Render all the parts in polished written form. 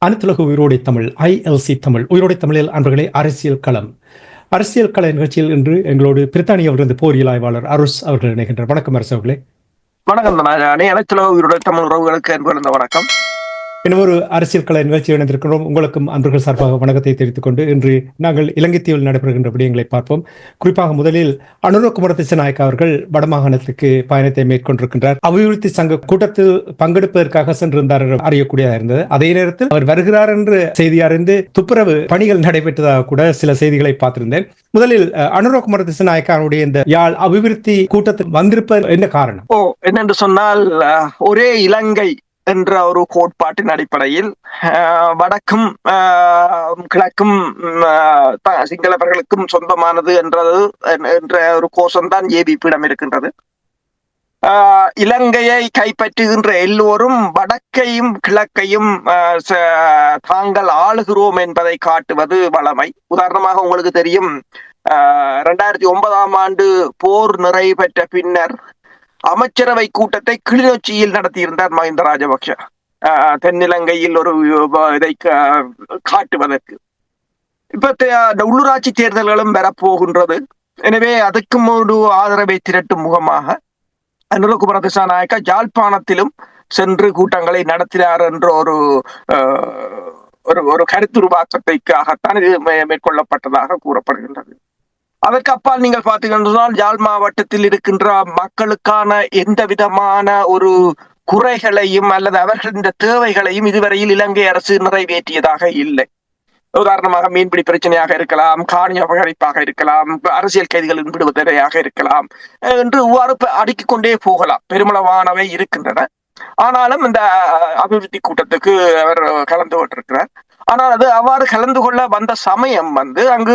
அனைத்துலக உயிரோடை தமிழ் ILC தமிழ் உயிரோடை தமிழில் அன்பர்களே அரசியல் கள நிகழ்ச்சியில் இன்று எங்களோடு பிரித்தானியாவிலிருந்து போரியல் ஆய்வாளர் அருஸ் அவர்கள் இணைகின்றார். வணக்கம் அரசு அவர்களே. வணக்கம். அனைத்துலக உயிரோடை தமிழ் உறவுகளுக்கு அன்பு வணக்கம். இன்னொரு அரசியல் கள நிகழ்ச்சி இணைந்திருக்கிறோம். உங்களுக்கும் அன்பர்கள் சார்பாக வணக்கத்தை தெரிவித்துக் கொண்டு இன்று நாங்கள் இலங்கை தீவில் நடைபெறுகின்ற விடயங்களை பார்ப்போம். குறிப்பாக முதலில் அனுர குமார திசாநாயக்க அவர்கள் வடமாகாணத்துக்கு பயணத்தை மேற்கொண்டிருக்கின்றார். அபிவிருத்தி சங்க கூட்டத்தில் பங்கெடுப்பதற்காக சென்றிருந்தார் அறியக்கூடியதாக இருந்தது. அதே நேரத்தில் அவர் வருகிறார் என்று செய்தி அறிந்து துப்புரவு பணிகள் நடைபெற்றதாக கூட சில செய்திகளை பார்த்திருந்தேன். முதலில் அனுர குமார திசாநாயக்கனுடைய இந்த யாழ் அபிவிருத்தி கூட்டத்தில் வந்திருப்பது என்ன காரணம்? என்னென்று சொன்னால், ஒரே இலங்கை என்ற ஒரு கோட்பாட்டின் அடிப்படையில் வடக்கும் கிழக்கும் சிங்களவர்களுக்கும் சொந்தமானது என்ற ஒரு கோஷம்தான் ஏபிபியிடம் இருக்கின்றது. இலங்கையை கைப்பற்றுகின்ற எல்லோரும் வடக்கையும் கிழக்கையும் தாங்கள் ஆளுகிறோம் என்பதை காட்டுவது வளமை. உதாரணமாக உங்களுக்கு தெரியும், 2009 ஆண்டு போர் நிறைவு பெற்ற பின்னர் அமைச்சரவை கூட்டத்தை கிளிநொச்சியில் நடத்தியிருந்தார் மஹிந்த ராஜபக்ஷ, தென்னிலங்கையில் ஒரு இதை காட்டுவதற்கு. இப்ப உள்ளூராட்சி தேர்தல்களும் வரப்போகின்றது. எனவே அதுக்கும் ஒரு ஆதரவை திரட்டும் முகமாக அனுர குமார திசாநாயக்க யாழ்ப்பாணத்திலும் சென்று கூட்டங்களை நடத்தினார் என்ற ஒரு கருத்துருவாக்கத்தைக்காகத்தான் இது மேற்கொள்ளப்பட்டதாக கூறப்படுகின்றது. அதற்கு அப்பால் நீங்கள் பார்த்தீங்கன்னா, யாழ் மாவட்டத்தில் இருக்கின்ற மக்களுக்கான எந்த விதமான ஒரு குறைகளையும் அல்லது அவர்களின் தேவைகளையும் இதுவரையில் இலங்கை அரசு நிறைவேற்றியதாக இல்லை. உதாரணமாக மீன்பிடி பிரச்சனையாக இருக்கலாம், காணி அபகரிப்பாக இருக்கலாம், அரசியல் கைதிகளின் விடுவதையாக இருக்கலாம் என்று இவ்வாறு அடுக்கிக் கொண்டே போகலாம். பெருமளவானவை இருக்கின்றன. ஆனாலும் இந்த அபிவிருத்தி கூட்டத்துக்கு அவர் கலந்து கொண்டிருக்கிறார். ஆனால் அது அவ்வாறு கலந்து கொள்ள வந்த சமயம் அங்கு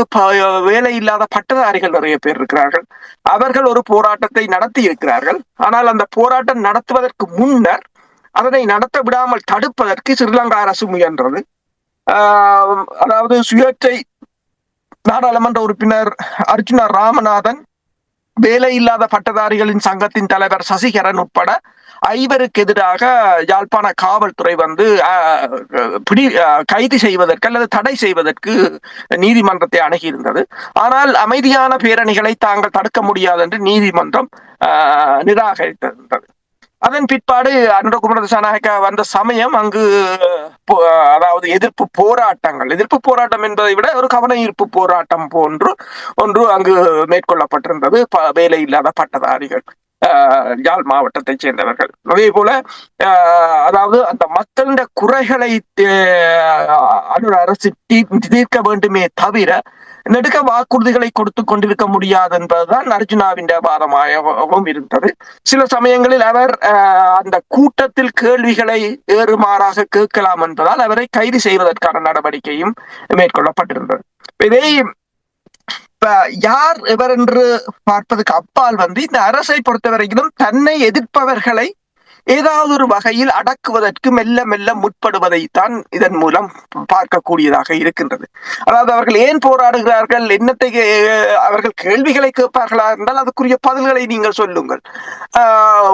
வேலை இல்லாத பட்டதாரிகள் நிறைய பேர் இருக்கிறார்கள். அவர்கள் ஒரு போராட்டத்தை நடத்தி இருக்கிறார்கள். ஆனால் அந்த போராட்டம் நடத்துவதற்கு முன்னர் அதனை நடத்த விடாமல் தடுப்பதற்கு ஸ்ரீலங்கா அரசு முயன்றது. அதாவது சுயேட்சை நாடாளுமன்ற உறுப்பினர் அர்ஜுனா ராமநாதன், வேலை இல்லாத பட்டதாரிகளின் சங்கத்தின் தலைவர் சசிகரன் உட்பட 5 எதிராக யாழ்ப்பாண காவல்துறை கைது செய்வதற்கு அல்லது தடை செய்வதற்கு நீதிமன்றத்தை அணுகியிருந்தது. ஆனால் அமைதியான பேரணிகளை தாங்கள் தடுக்க முடியாது என்று நீதிமன்றம் நிராகரித்திருந்தது. அதன் பிற்பாடு அனுர குமார திசாநாயக்க வந்த சமயம் அங்கு அதாவது எதிர்ப்பு போராட்டம் என்பதை விட ஒரு கவன ஈர்ப்பு போராட்டம் ஒன்று அங்கு மேற்கொள்ளப்பட்டிருந்தது. வேலை இல்லாத பட்டதாரிகள், யாழ் மாவட்டத்தைச் சேர்ந்தவர்கள். அதே போல அதாவது அந்த மக்களின் குறைகளை அரசு தீர்க்க வேண்டுமே தவிர நெடுக்க வாக்குறுதிகளை கொடுத்து கொண்டிருக்க முடியாது என்பதுதான் அர்ஜுனாவின் வாதமாகவும் இருந்தது. சில சமயங்களில் அவர் அந்த கூட்டத்தில் கேள்விகளை ஏறுமாறாக கேட்கலாம் என்பதால் அவரை கைது செய்வதற்கான நடவடிக்கையும் மேற்கொள்ளப்பட்டிருந்தது. இதை யார் இவர் என்று பார்ப்பதற்கு அப்பால் இந்த அரசை பொறுத்தவரையிலும் தன்னை எதிர்ப்பவர்களை ஏதாவது ஒரு வகையில் அடக்குவதற்கு மெல்ல மெல்ல முற்படுவதைத்தான் இதன் மூலம் பார்க்கக்கூடியதாக இருக்கின்றது. அதாவது அவர்கள் ஏன் போராடுகிறார்கள், என்னத்தை அவர்கள் கேள்விகளை கேட்பார்களா என்றால் அதுக்குரிய பதில்களை நீங்கள் சொல்லுங்கள்.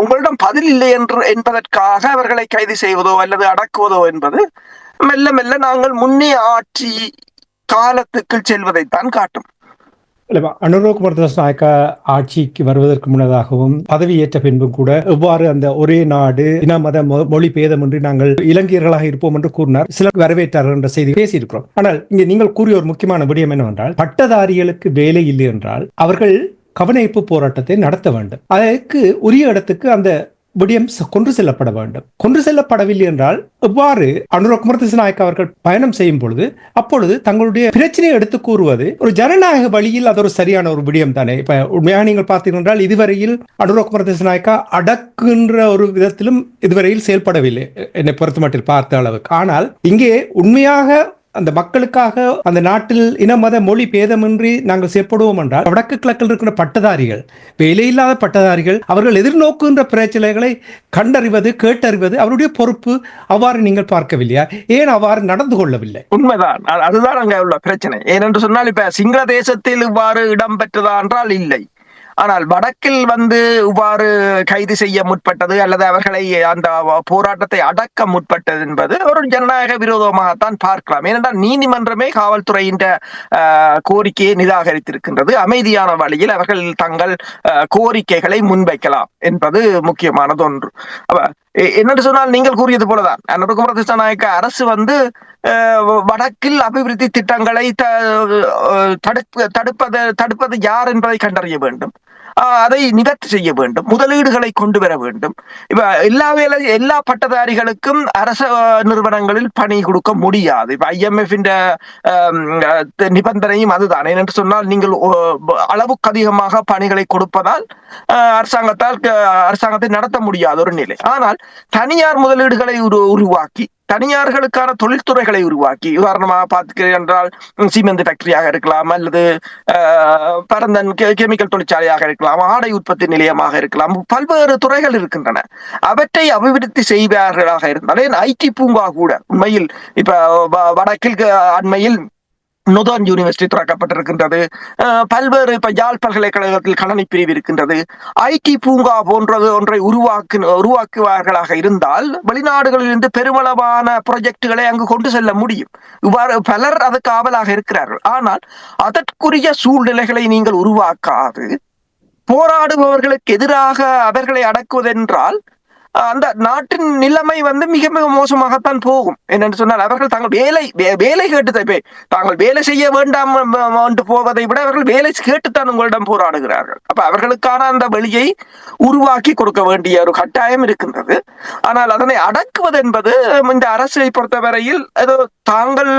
உங்களிடம் பதில் இல்லை என்பதற்காக அவர்களை கைது செய்வதோ அல்லது அடக்குவதோ என்பது மெல்ல மெல்ல நாங்கள் முன்னே ஆட்சி காலத்துக்கு செல்வதைத்தான் காட்டும். அனுர குமார திசாநாயக்க ஆட்சிக்கு வருவதற்கு முன்னதாகவும் பதவியேற்ற பின்பும் கூட எவ்வாறு அந்த ஒரே நாடு இன மத மொழி பேதமின்றி நாங்கள் இலங்கையர்களாக இருப்போம் என்று கூறினார். சிலர் வரவேற்றார்கள் என்ற செய்தி பேசியிருக்கிறோம். ஆனால் இங்கே நீங்கள் கூறிய ஒரு முக்கியமான விடயம் என்னவென்றால், பட்டதாரிகளுக்கு வேலை இல்லை என்றால் அவர்கள் கவனஈர்ப்பு போராட்டத்தை நடத்த வேண்டும். அதற்கு உரிய இடத்துக்கு அந்த விடயம் கொண்டு செல்லப்பட வேண்டும். கொண்டு செல்லப்படவில்லை என்றால் எவ்வாறு அனுர குமார திசாநாயக்க அவர்கள் பயணம் செய்யும் பொழுது அப்பொழுது தங்களுடைய பிரச்சனையை எடுத்து கூறுவது ஒரு ஜனநாயக வழியில் அது ஒரு சரியான ஒரு விடயம் தானே? இப்ப உண்மையாக நீங்கள் பார்த்தீர்கள் என்றால் இதுவரையில் அனுர குமார திசாநாயக்க அடக்குகின்ற ஒரு விதத்திலும் இதுவரையில் செயல்படவில்லை என்னை பொறுத்த மட்டில் பார்த்த அளவுக்கு. ஆனால் இங்கே உண்மையாக அந்த மக்களுக்காக அந்த நாட்டில் இன மத மொழி பேதமின்றி நாங்கள் செயற்படுவோம் என்றால் வடக்கு கிழக்கில் இருக்கிற பட்டதாரிகள், வேலையில்லாத பட்டதாரிகள், அவர்கள் எதிர்நோக்குகின்ற பிரச்சனைகளை கண்டறிவது, கேட்டறிவது அவருடைய பொறுப்பு. அவ்வாறு நீங்கள் பார்க்கவில்லையா? ஏன் அவ்வாறு நடந்து கொள்ளவில்லை? உண்மைதான். அதுதான் அங்க உள்ள பிரச்சனை. ஏனென்று சொன்னால் இப்ப சிங்கள தேசத்தில் இவ்வாறு இடம் பெற்றதா என்றால் இல்லை. ஆனால் வடக்கில் இவ்வாறு கைது செய்ய முற்பட்டது அல்லது அவர்களை அந்த போராட்டத்தை அடக்க முற்பட்டது என்பது ஒரு ஜனநாயக விரோதமாகத்தான் பார்க்கலாம். ஏனென்றால் நீதிமன்றமே காவல்துறையின் கோரிக்கையை நிராகரித்திருக்கின்றது. அமைதியான வழியில் அவர்கள் தங்கள் கோரிக்கைகளை முன்வைக்கலாம் என்பது முக்கியமானது ஒன்று. என்னென்று சொன்னால் நீங்கள் கூறியது போலதான் அனுரகுமார திசாநாயக்க அரசு வடக்கில் அபிவிருத்தி திட்டங்களை தடுப்பது யார் என்பதை கண்டறிய வேண்டும். அதை நிவர்த்தி செய்ய வேண்டும். முதலீடுகளை கொண்டு வர வேண்டும். இப்ப எல்லா பட்டதாரிகளுக்கும் அரச நிறுவனங்களில் பணி கொடுக்க முடியாது. இப்ப IMF நிபந்தனையும் அதுதான். ஏனென்று சொன்னால் நீங்கள் அளவுக்கு அதிகமாக பணிகளை கொடுப்பதால் அரசாங்கத்தை நடத்த முடியாத ஒரு நிலை. ஆனால் தனியார் முதலீடுகளை உருவாக்கி தனியார்களுக்கான தொழில்துறைகளை உருவாக்கி, உதாரணமாக பார்த்துக்கிறேன் என்றால் சிமெண்ட் ஃபேக்டரியாக இருக்கலாம், அல்லது பரந்தன் கெமிக்கல் தொழிற்சாலையாக இருக்கலாம், ஆடை உற்பத்தி நிலையமாக இருக்கலாம், பல்வேறு துறைகள் இருக்கின்றன. அவற்றை அபிவிருத்தி செய்வார்களாக இருந்தாலே IT பூங்கா கூட உண்மையில் இப்ப வடக்கில் அண்மையில் நொதான் யூனிவர்சிட்டி திறக்கப்பட்டிருக்கின்றது. பல்வேறு இப்ப யாழ் பல்கலைக்கழகத்தில் கணனி பிரிவு இருக்கின்றது. IT பூங்கா போன்றது ஒன்றை உருவாக்குவார்களாக இருந்தால் வெளிநாடுகளில் இருந்து பெருமளவான ப்ராஜெக்டுகளை அங்கு கொண்டு செல்ல முடியும். இவ்வாறு பலர் அதுக்கு ஆவலாக இருக்கிறார்கள். ஆனால் அதற்குரிய சூழ்நிலைகளை நீங்கள் உருவாக்காது போராடுபவர்களுக்கு எதிராக அவர்களை அடக்குவதென்றால் அந்த நாட்டின் நிலைமை மிக மிக மோசமாகத்தான் போகும். என்னென்று சொன்னால் அவர்கள் தாங்கள் வேலை கேட்டு தாங்கள் வேலை செய்ய வேண்டாம் என்று போவதை விட அவர்கள் வேலை கேட்டுத்தான் உங்களிடம் போராடுகிறார்கள். அப்ப அவர்களுக்கான அந்த வெளியை உருவாக்கி கொடுக்க வேண்டிய ஒரு கட்டாயம் இருக்கின்றது. ஆனால் அதனை அடக்குவது என்பது இந்த அரசை பொறுத்தவரையில் ஏதோ தாங்கள்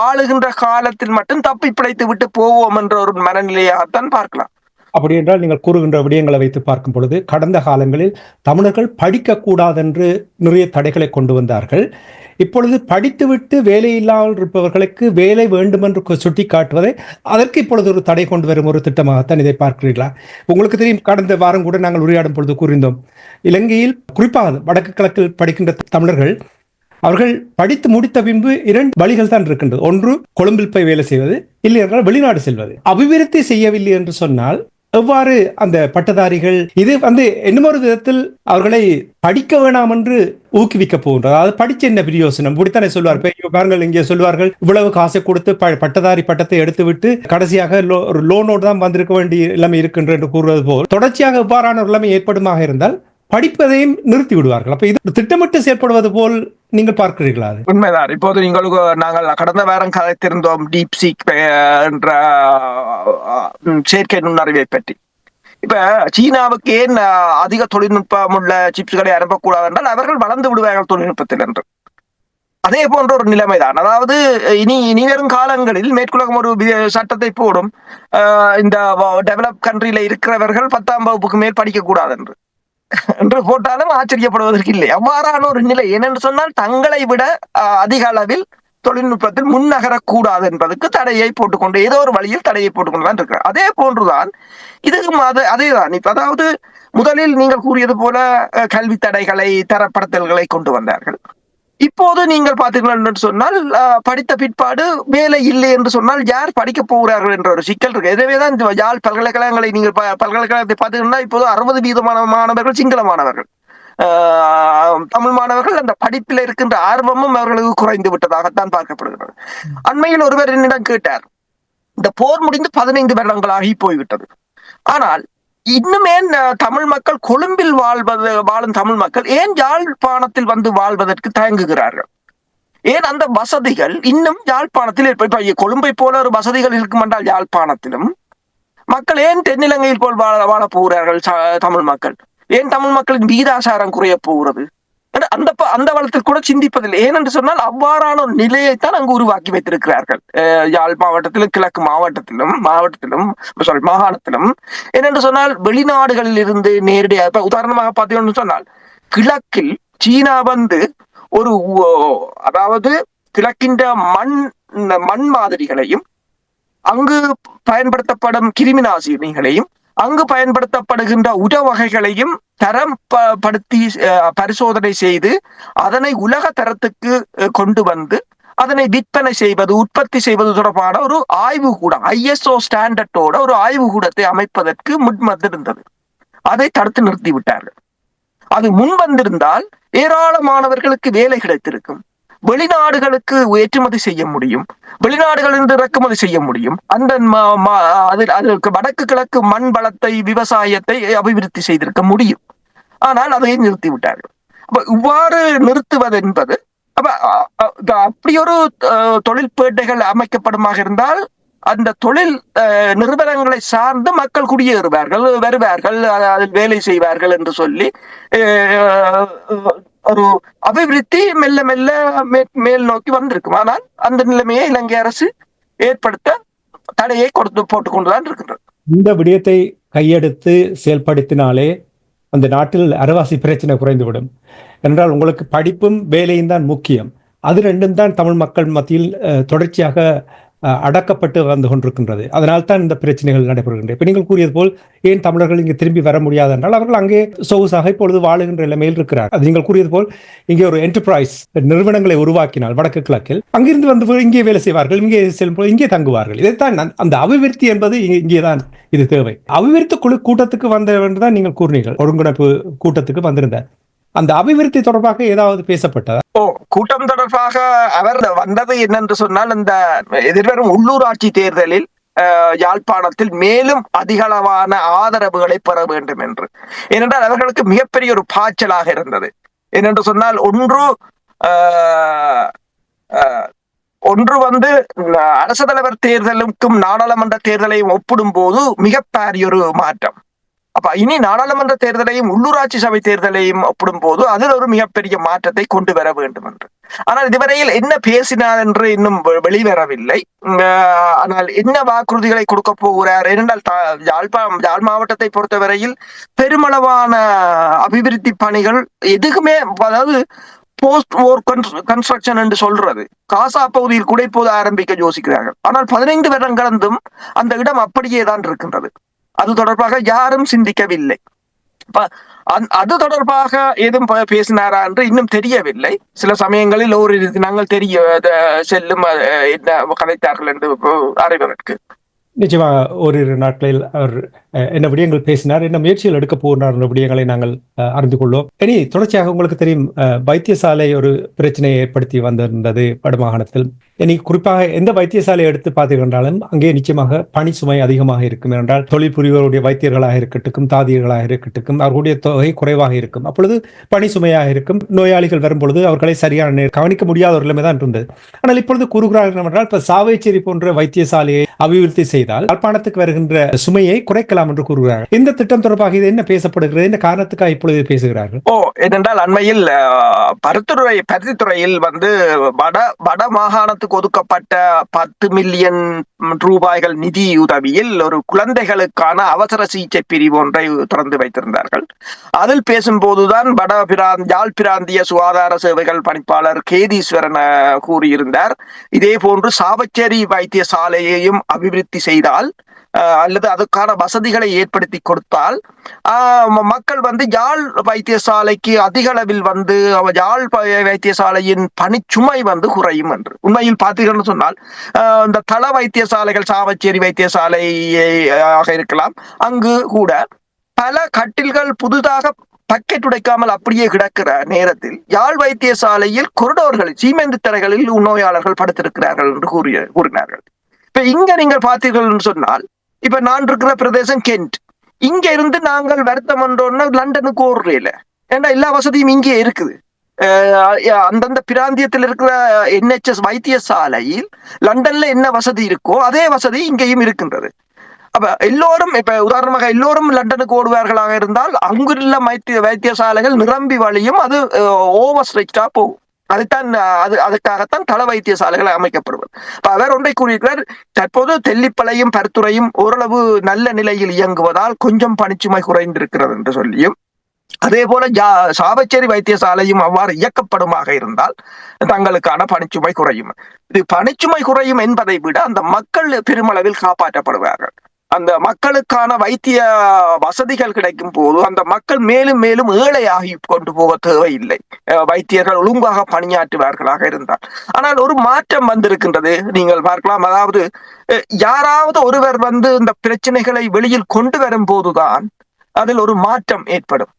ஆளுகின்ற காலத்தில் மட்டும் தப்பி பிழைத்து விட்டு போவோம் என்ற ஒரு மனநிலையாகத்தான் பார்க்கலாம். அப்படி என்றால் நீங்கள் கூறுகின்ற விடயங்களை வைத்து பார்க்கும் பொழுது கடந்த காலங்களில் தமிழர்கள் படிக்கக்கூடாது என்று நிறைய தடைகளை கொண்டு வந்தார்கள். இப்பொழுது படித்துவிட்டு வேலை இல்லாமல் இருப்பவர்களுக்கு வேலை வேண்டும் என்று சுட்டி காட்டுவதை அதற்கு இப்பொழுது ஒரு தடை கொண்டு வரும் ஒரு திட்டமாகத்தான் இதை பார்க்கிறீர்களா? உங்களுக்கு தெரியும், கடந்த வாரம் கூட நாங்கள் உரையாடும் பொழுது கூறியிருந்தோம், இலங்கையில் குறிப்பாக வடக்கு கிழக்கில் படிக்கின்ற தமிழர்கள் அவர்கள் படித்து முடித்த பின்பு 2 வழிகள் தான் இருக்கின்றது. ஒன்று கொழும்பில் போய் வேலை செய்வது, இல்லை என்றால் வெளிநாடு செல்வது. அபிவிருத்தி செய்யவில்லை என்று சொன்னால் எவ்வாறு அந்த பட்டதாரிகள் இது இன்னொரு விதத்தில் அவர்களை படிக்க வேணாம் என்று ஊக்குவிக்க போகின்றது. அதாவது படிச்ச என்ன பிரயோசனம் இப்படித்தானே சொல்வார்கள். பாருங்கள், இங்கே சொல்வார்கள் இவ்வளவு காசை கொடுத்து பட்டதாரி பட்டத்தை எடுத்துவிட்டு கடைசியாக ஒரு லோனோடு தான் வந்திருக்க வேண்டிய நிலைமை இருக்கின்ற என்று கூறுவது போல் தொடர்ச்சியாக இவ்வாறான ஒரு நிலைமை ஏற்படுமாக இருந்தால் படிப்பதையும் நிறுத்தி விடுவார்கள். அப்ப இது திட்டமிட்டு செயற்படுவது போல் நீங்கள் பார்க்கிறீர்களா? உண்மைதான். இப்போது நாங்கள் கடந்த வாரம் கதைத்திருந்தோம் டீப்சீக் என்ற செயற்கை நுண்ணறிவை பற்றி. இப்ப சீனாவுக்கு ஏன் அதிக தொழில்நுட்பம் உள்ள சிப்ஸ்களை அனுப்பக்கூடாது என்றால் அவர்கள் வளர்ந்து விடுவார்கள் தொழில்நுட்பத்தில் என்று. அதே போன்ற ஒரு நிலைமைதான். அதாவது இனி வரும் காலங்களில் மேற்குலகம் ஒரு சட்டத்தை போடும், இந்த டெவலப் கண்ட்ரியில இருக்கிறவர்கள் 10ஆம் வகுப்புக்கு மேல் படிக்க கூடாது என்று போட்டாலும் ஆச்சரியப்படுவதற்கு இல்லை. அவ்வாறான ஒரு நிலை. ஏனென்று சொன்னால் தங்களை விட அதிக அளவில் தொழில்நுட்பத்தில் முன்னகரக்கூடாது என்பதற்கு தடையை போட்டுக்கொண்டு ஏதோ ஒரு வழியில் தடையை போட்டுக்கொண்டுதான் இருக்கிறார். அதே போன்றுதான் இதுவும் அதேதான். இப்ப அதாவது முதலில் நீங்கள் கூறியது போல கல்வி தடைகளை தரப்படுத்தல்களை கொண்டு வந்தார்கள். இப்போது நீங்கள் பார்த்தீர்கள் என்று சொன்னால் படித்த பிற்பாடு வேலை இல்லை என்று சொன்னால் யார் படிக்க போகிறார்கள் என்ற ஒரு சிக்கல் இருக்கு. எனவேதான் இந்த யாழ் பல்கலைக்கழகங்களை நீங்கள் பல்கலைக்கழகத்தை பார்த்தீங்கன்னா இப்போது 60% மாணவர்கள் சிங்கள மாணவர்கள், தமிழ் மாணவர்கள் அந்த படிப்பில் இருக்கின்ற ஆர்வமும் அவர்களுக்கு குறைந்து விட்டதாகத்தான் பார்க்கப்படுகிறது. அண்மையில் ஒருவர் என்னிடம் கேட்டார், இந்த போர் முடிந்து 15 வருடங்களாகி போய்விட்டது, ஆனால் இன்னும் ஏன் தமிழ் மக்கள் கொழும்பில் வாழும் தமிழ் மக்கள் ஏன் யாழ்ப்பாணத்தில் வாழ்வதற்கு தயங்குகிறார்கள்? ஏன் அந்த வசதிகள் இன்னும் யாழ்ப்பாணத்தில் இப்ப கொழும்பை போல ஒரு வசதிகள் இருக்கும் என்றால் யாழ்ப்பாணத்திலும் மக்கள் ஏன் தென்னிலங்கையில் போல் வாழ போகிறார்கள்? தமிழ் மக்கள் ஏன் தமிழ் மக்களின் வீதாசாரம் குறைய போகிறது? அந்த வளத்தில் கூட சிந்திப்பதில்லை. ஏனென்று சொன்னால் அவ்வாறான ஒரு நிலையைத்தான் அங்கு உருவாக்கி வைத்திருக்கிறார்கள். யாழ் மாவட்டத்திலும் கிழக்கு மாகாணத்திலும் ஏனென்று சொன்னால் வெளிநாடுகளில் இருந்து நேரடியாக உதாரணமாக பார்த்தீங்கன்னு சொன்னால் கிழக்கில் சீனா ஒரு அதாவது கிழக்கின்ற மண் மண் மாதிரிகளையும், அங்கு பயன்படுத்தப்படும் கிருமி நாசினிகளையும், அங்கு பயன்படுத்தப்படுகின்ற உர வகைகளையும் தரம் படுத்தி பரிசோதனை செய்து அதனை உலக தரத்துக்கு கொண்டு வந்து அதனை விற்பனை செய்வது, உற்பத்தி செய்வது தொடர்பான ஒரு ஆய்வுகூடம், ISO ஸ்டாண்டர்டோட ஒரு ஆய்வுகூடத்தை அமைப்பதற்கு முன்வந்திருந்தது. அதை தடுத்து நிறுத்திவிட்டார்கள். அது முன் வந்திருந்தால் ஏராளமானவர்களுக்கு வேலை கிடைத்திருக்கும். வெளிநாடுகளுக்கு ஏற்றுமதி செய்ய முடியும், வெளிநாடுகளிலிருந்து இறக்குமதி செய்ய முடியும். அந்த அதற்கு வடக்கு கிழக்கு மண் வளத்தை, விவசாயத்தை அபிவிருத்தி செய்திருக்க முடியும். ஆனால் அதை நிறுத்திவிட்டார்கள். அப்ப இவ்வாறு நிறுத்துவது என்பது அப்படி ஒரு தொழிற்பேட்டைகள் அமைக்கப்படுமாக இருந்தால் அந்த தொழில் நிறுவனங்களை சார்ந்து மக்கள் குடியேறுவார்கள், வருவார்கள், அதில் வேலை செய்வார்கள் என்று சொல்லி ஒரு அபிவிருத்தி மெல்ல மெல்ல மேல் நோக்கி வந்திருக்கும். ஆனால் அந்த நிலைமையை இலங்கை அரசு ஏற்படுத்த தடையை போட்டுக் கொண்டுதான் இருக்கின்றது. இந்த விடயத்தை கையெடுத்து செயல்படுத்தினாலே அந்த நாட்டில் அரவாசி பிரச்சனை குறைந்துவிடும். என்றால் உங்களுக்கு படிப்பும் வேலையும் தான் முக்கியம். அது ரெண்டும் தான் தமிழ் மக்கள் மத்தியில் தொடர்ச்சியாக அடக்கப்பட்டு வந்து கொண்டிருக்கின்றது. அதனால் தான் இந்த பிரச்சனைகள் நடைபெறுகின்றன. இப்ப நீங்கள் கூறியது போல் ஏன் தமிழர்கள் இங்கே திரும்பி வர முடியாது என்றால் அவர்கள் அங்கே சொகுசாக இப்பொழுது வாழுகின்ற நிலைமையில் இருக்கிறார். அது நீங்கள் கூறியது போல் இங்கே ஒரு என்டர்பிரைஸ் நிறுவனங்களை உருவாக்கினால் வடக்கு கிழக்கில் அங்கிருந்து வந்து இங்கே வேலை செய்வார்கள், இங்கே செல்லும், இங்கே தங்குவார்கள். இதைத்தான் அந்த அபிவிருத்தி என்பது இங்கேதான் இது தேவை. அபிவிருத்தி குழு கூட்டத்துக்கு வந்தவன் நீங்கள் கூறினீர்கள், ஒருங்கிணைப்பு கூட்டத்துக்கு வந்திருந்தார். அந்த அபிவிருத்தி தொடர்பாக ஏதாவது பேசப்பட்டதா? கூட்டம் தொடர்பாக அவர் வந்தது என்னென்று சொன்னால், இந்த எதிர்வரும் உள்ளூராட்சி தேர்தலில் யாழ்ப்பாணத்தில் மேலும் அதிகளவான ஆதரவுகளை பெற வேண்டும் என்று. ஏனென்றால் அவர்களுக்கு மிகப்பெரிய ஒரு பாய்ச்சலாக இருந்தது. ஏனென்று சொன்னால் ஒன்று வந்து அரசு தலைவர் தேர்தலுக்கும் நாடாளுமன்ற தேர்தலையும் ஒப்பிடும் போது மிகப்பெரிய ஒரு மாற்றம். அப்ப இனி நாடாளுமன்ற தேர்தலையும் உள்ளூராட்சி சபை தேர்தலையும் ஒப்பிடும் போது அதில் ஒரு மிகப்பெரிய மாற்றத்தை கொண்டு வர வேண்டும் என்று. ஆனால் இதுவரையில் என்ன பேசினார் என்று இன்னும் வெளிவரவில்லை. ஆனால் என்ன வாக்குறுதிகளை கொடுக்க போகிறார் என்றால், யாழ் மாவட்டத்தை பொறுத்தவரையில் பெருமளவான அபிவிருத்தி பணிகள் எதுக்குமே, அதாவது போஸ்ட் ஓர் கன்ஸ்ட்ரக்ஷன் என்று சொல்றது, காசா பகுதியில் கூட இப்போது ஆரம்பிக்க யோசிக்கிறார்கள். ஆனால் 15 வருடம் கடந்தும் அந்த இடம் அப்படியே தான் இருக்கின்றது. அது தொடர்பாக யாரும் சிந்திக்கவில்லை. அது தொடர்பாக ஏதும் பேசினாரா என்று இன்னும் தெரியவில்லை. சில சமயங்களில் ஒரு நாங்கள் செல்லும் என்ன கதைத்தார்கள் என்று அறிவதற்கு. நிச்சயமாக ஓரிரு நாட்களில் அவர் என்ன விடயங்கள் பேசினார், என்ன முயற்சிகள் எடுக்க போகிறார் என்ற விடயங்களை நாங்கள் அறிந்து கொள்வோம். இனி தொடர்ச்சியாக உங்களுக்கு தெரியும், வைத்தியசாலை ஒரு பிரச்சனையை ஏற்படுத்தி வந்திருந்தது வடமாகாணத்தில். இனி குறிப்பாக எந்த வைத்தியசாலையை எடுத்து பார்த்தீர்களாலும் அங்கே நிச்சயமாக பணி சுமை அதிகமாக இருக்கும். என்றால் தொழில் புரிவோருடைய வைத்தியர்களாக இருக்கட்டும், தாதியர்களாக இருக்கட்டும், அவர்களுடைய தொகை குறைவாக இருக்கும். அப்பொழுது பணி சுமையாக இருக்கும். நோயாளிகள் வரும்பொழுது அவர்களை சரியான கவனிக்க முடியாத ஒரு நிலைமை தான் இருந்தது. ஆனால் இப்பொழுது கூறுகிறார்கள் என்றால், இப்ப சாவேச்சேரி போன்ற வைத்தியசாலையை அபிவிருத்தி செய்தால் யாழ்ப்பாணத்துக்கு வருகின்ற சுமையை குறைக்கலாம் என்று கூறுகிறார்கள். இந்த திட்டம் தொடர்பாக இது என்ன பேசப்படுகிறது, இந்த காரணத்துக்காக இப்பொழுது பேசுகிறார்கள்? ஏனென்றால் அண்மையில் பருத்தித்துறையில் வந்து வட மாகாணத்துக்கு ஒதுக்கப்பட்ட 10 மில்லியன் ரூபாய்கள் நிதி உதவியில் ஒரு குழந்தைகளுக்கான அவசர சிகிச்சை பிரிவு ஒன்றை திறந்து வைத்திருந்தார்கள். அதில் பேசும்போதுதான் யாழ் பிராந்திய சுகாதார சேவைகள் பணிப்பாளர் கேதீஸ்வரன் கூறியிருந்தார், இதே போன்று சாவச்சேரி வைத்தியசாலையையும் அபிவிருத்தி செய்தால் அல்லது அதுக்கான வசதிகளை ஏற்படுத்தி கொடுத்தால் மக்கள் வந்து யாழ் வைத்தியசாலைக்கு அதிக அளவில் வந்து யாழ் வைத்தியசாலையின் பணிச்சுமை வந்து குறையும் என்று. உண்மையில் பார்த்தீங்கன்னு சொன்னால் இந்த தள வைத்தியசாலைகள் சாவச்சேரி வைத்தியசாலையாக இருக்கலாம், அங்கு கூட பல கட்டில்கள் புதிதாக பக்கெட் உடைக்காமல் அப்படியே கிடக்கிற நேரத்தில் யாழ் வைத்தியசாலையில் கொரிடோர்களில் சீமெந்து தரைகளில் நோயாளர்கள் படுத்திருக்கிறார்கள் என்று கூறினார்கள். இப்ப இங்க நீங்கள் பார்த்தீர்கள் சொன்னால், இப்ப நான் இருக்கிற பிரதேசம் கென்ட், இங்க இருந்து நாங்கள் வருத்தம் பண்றோம்னா லண்டனுக்கு ஓடுறேல, ஏன்னா எல்லா வசதியும் இங்கே இருக்குது. அந்தந்த பிராந்தியத்தில் இருக்கிற NHS வைத்தியசாலையில் லண்டன்ல என்ன வசதி இருக்கோ அதே வசதி இங்கேயும் இருக்கின்றது. அப்ப எல்லோரும் இப்ப உதாரணமாக எல்லோரும் லண்டனுக்கு ஓடுவார்களாக இருந்தால் அங்குள்ள வைத்தியசாலைகள் நிரம்பி வழியும், அது ஓவர் ஸ்ட்ரெச்சா போகும். அதுக்காகத்தான் தள வைத்தியசாலைகள் அமைக்கப்படுவது. அவர் ஒன்றை கூறியிருக்கிறார், தற்போது தெல்லிப்பளையும் பருத்துறையும் ஓரளவு நல்ல நிலையில் இயங்குவதால் கொஞ்சம் பணிச்சுமை குறைந்திருக்கிறது என்று சொல்லியும், அதே போல சாவச்சேரி வைத்தியசாலையும் அவ்வாறு இயக்கப்படுமாக இருந்தால் தங்களுக்கான பணிச்சுமை குறையும். இது பணிச்சுமை குறையும் என்பதை விட அந்த மக்கள் பெருமளவில் காப்பாற்றப்படுவார்கள். அந்த மக்களுக்கான வைத்திய வசதிகள் கிடைக்கும் போது அந்த மக்கள் மேலும் மேலும் ஏழையாகி கொண்டு போக தேவையில்லை. வைத்தியர்கள் ஒழுங்காக பணியாற்றுவார்களாக இருந்தால். ஆனால் ஒரு மாற்றம் வந்திருக்கின்றது, நீங்கள் பார்க்கலாம். அதாவது யாராவது ஒருவர் வந்து இந்த பிரச்சனைகளை வெளியில் கொண்டு வரும் போதுதான் அதில் ஒரு மாற்றம் ஏற்படும்.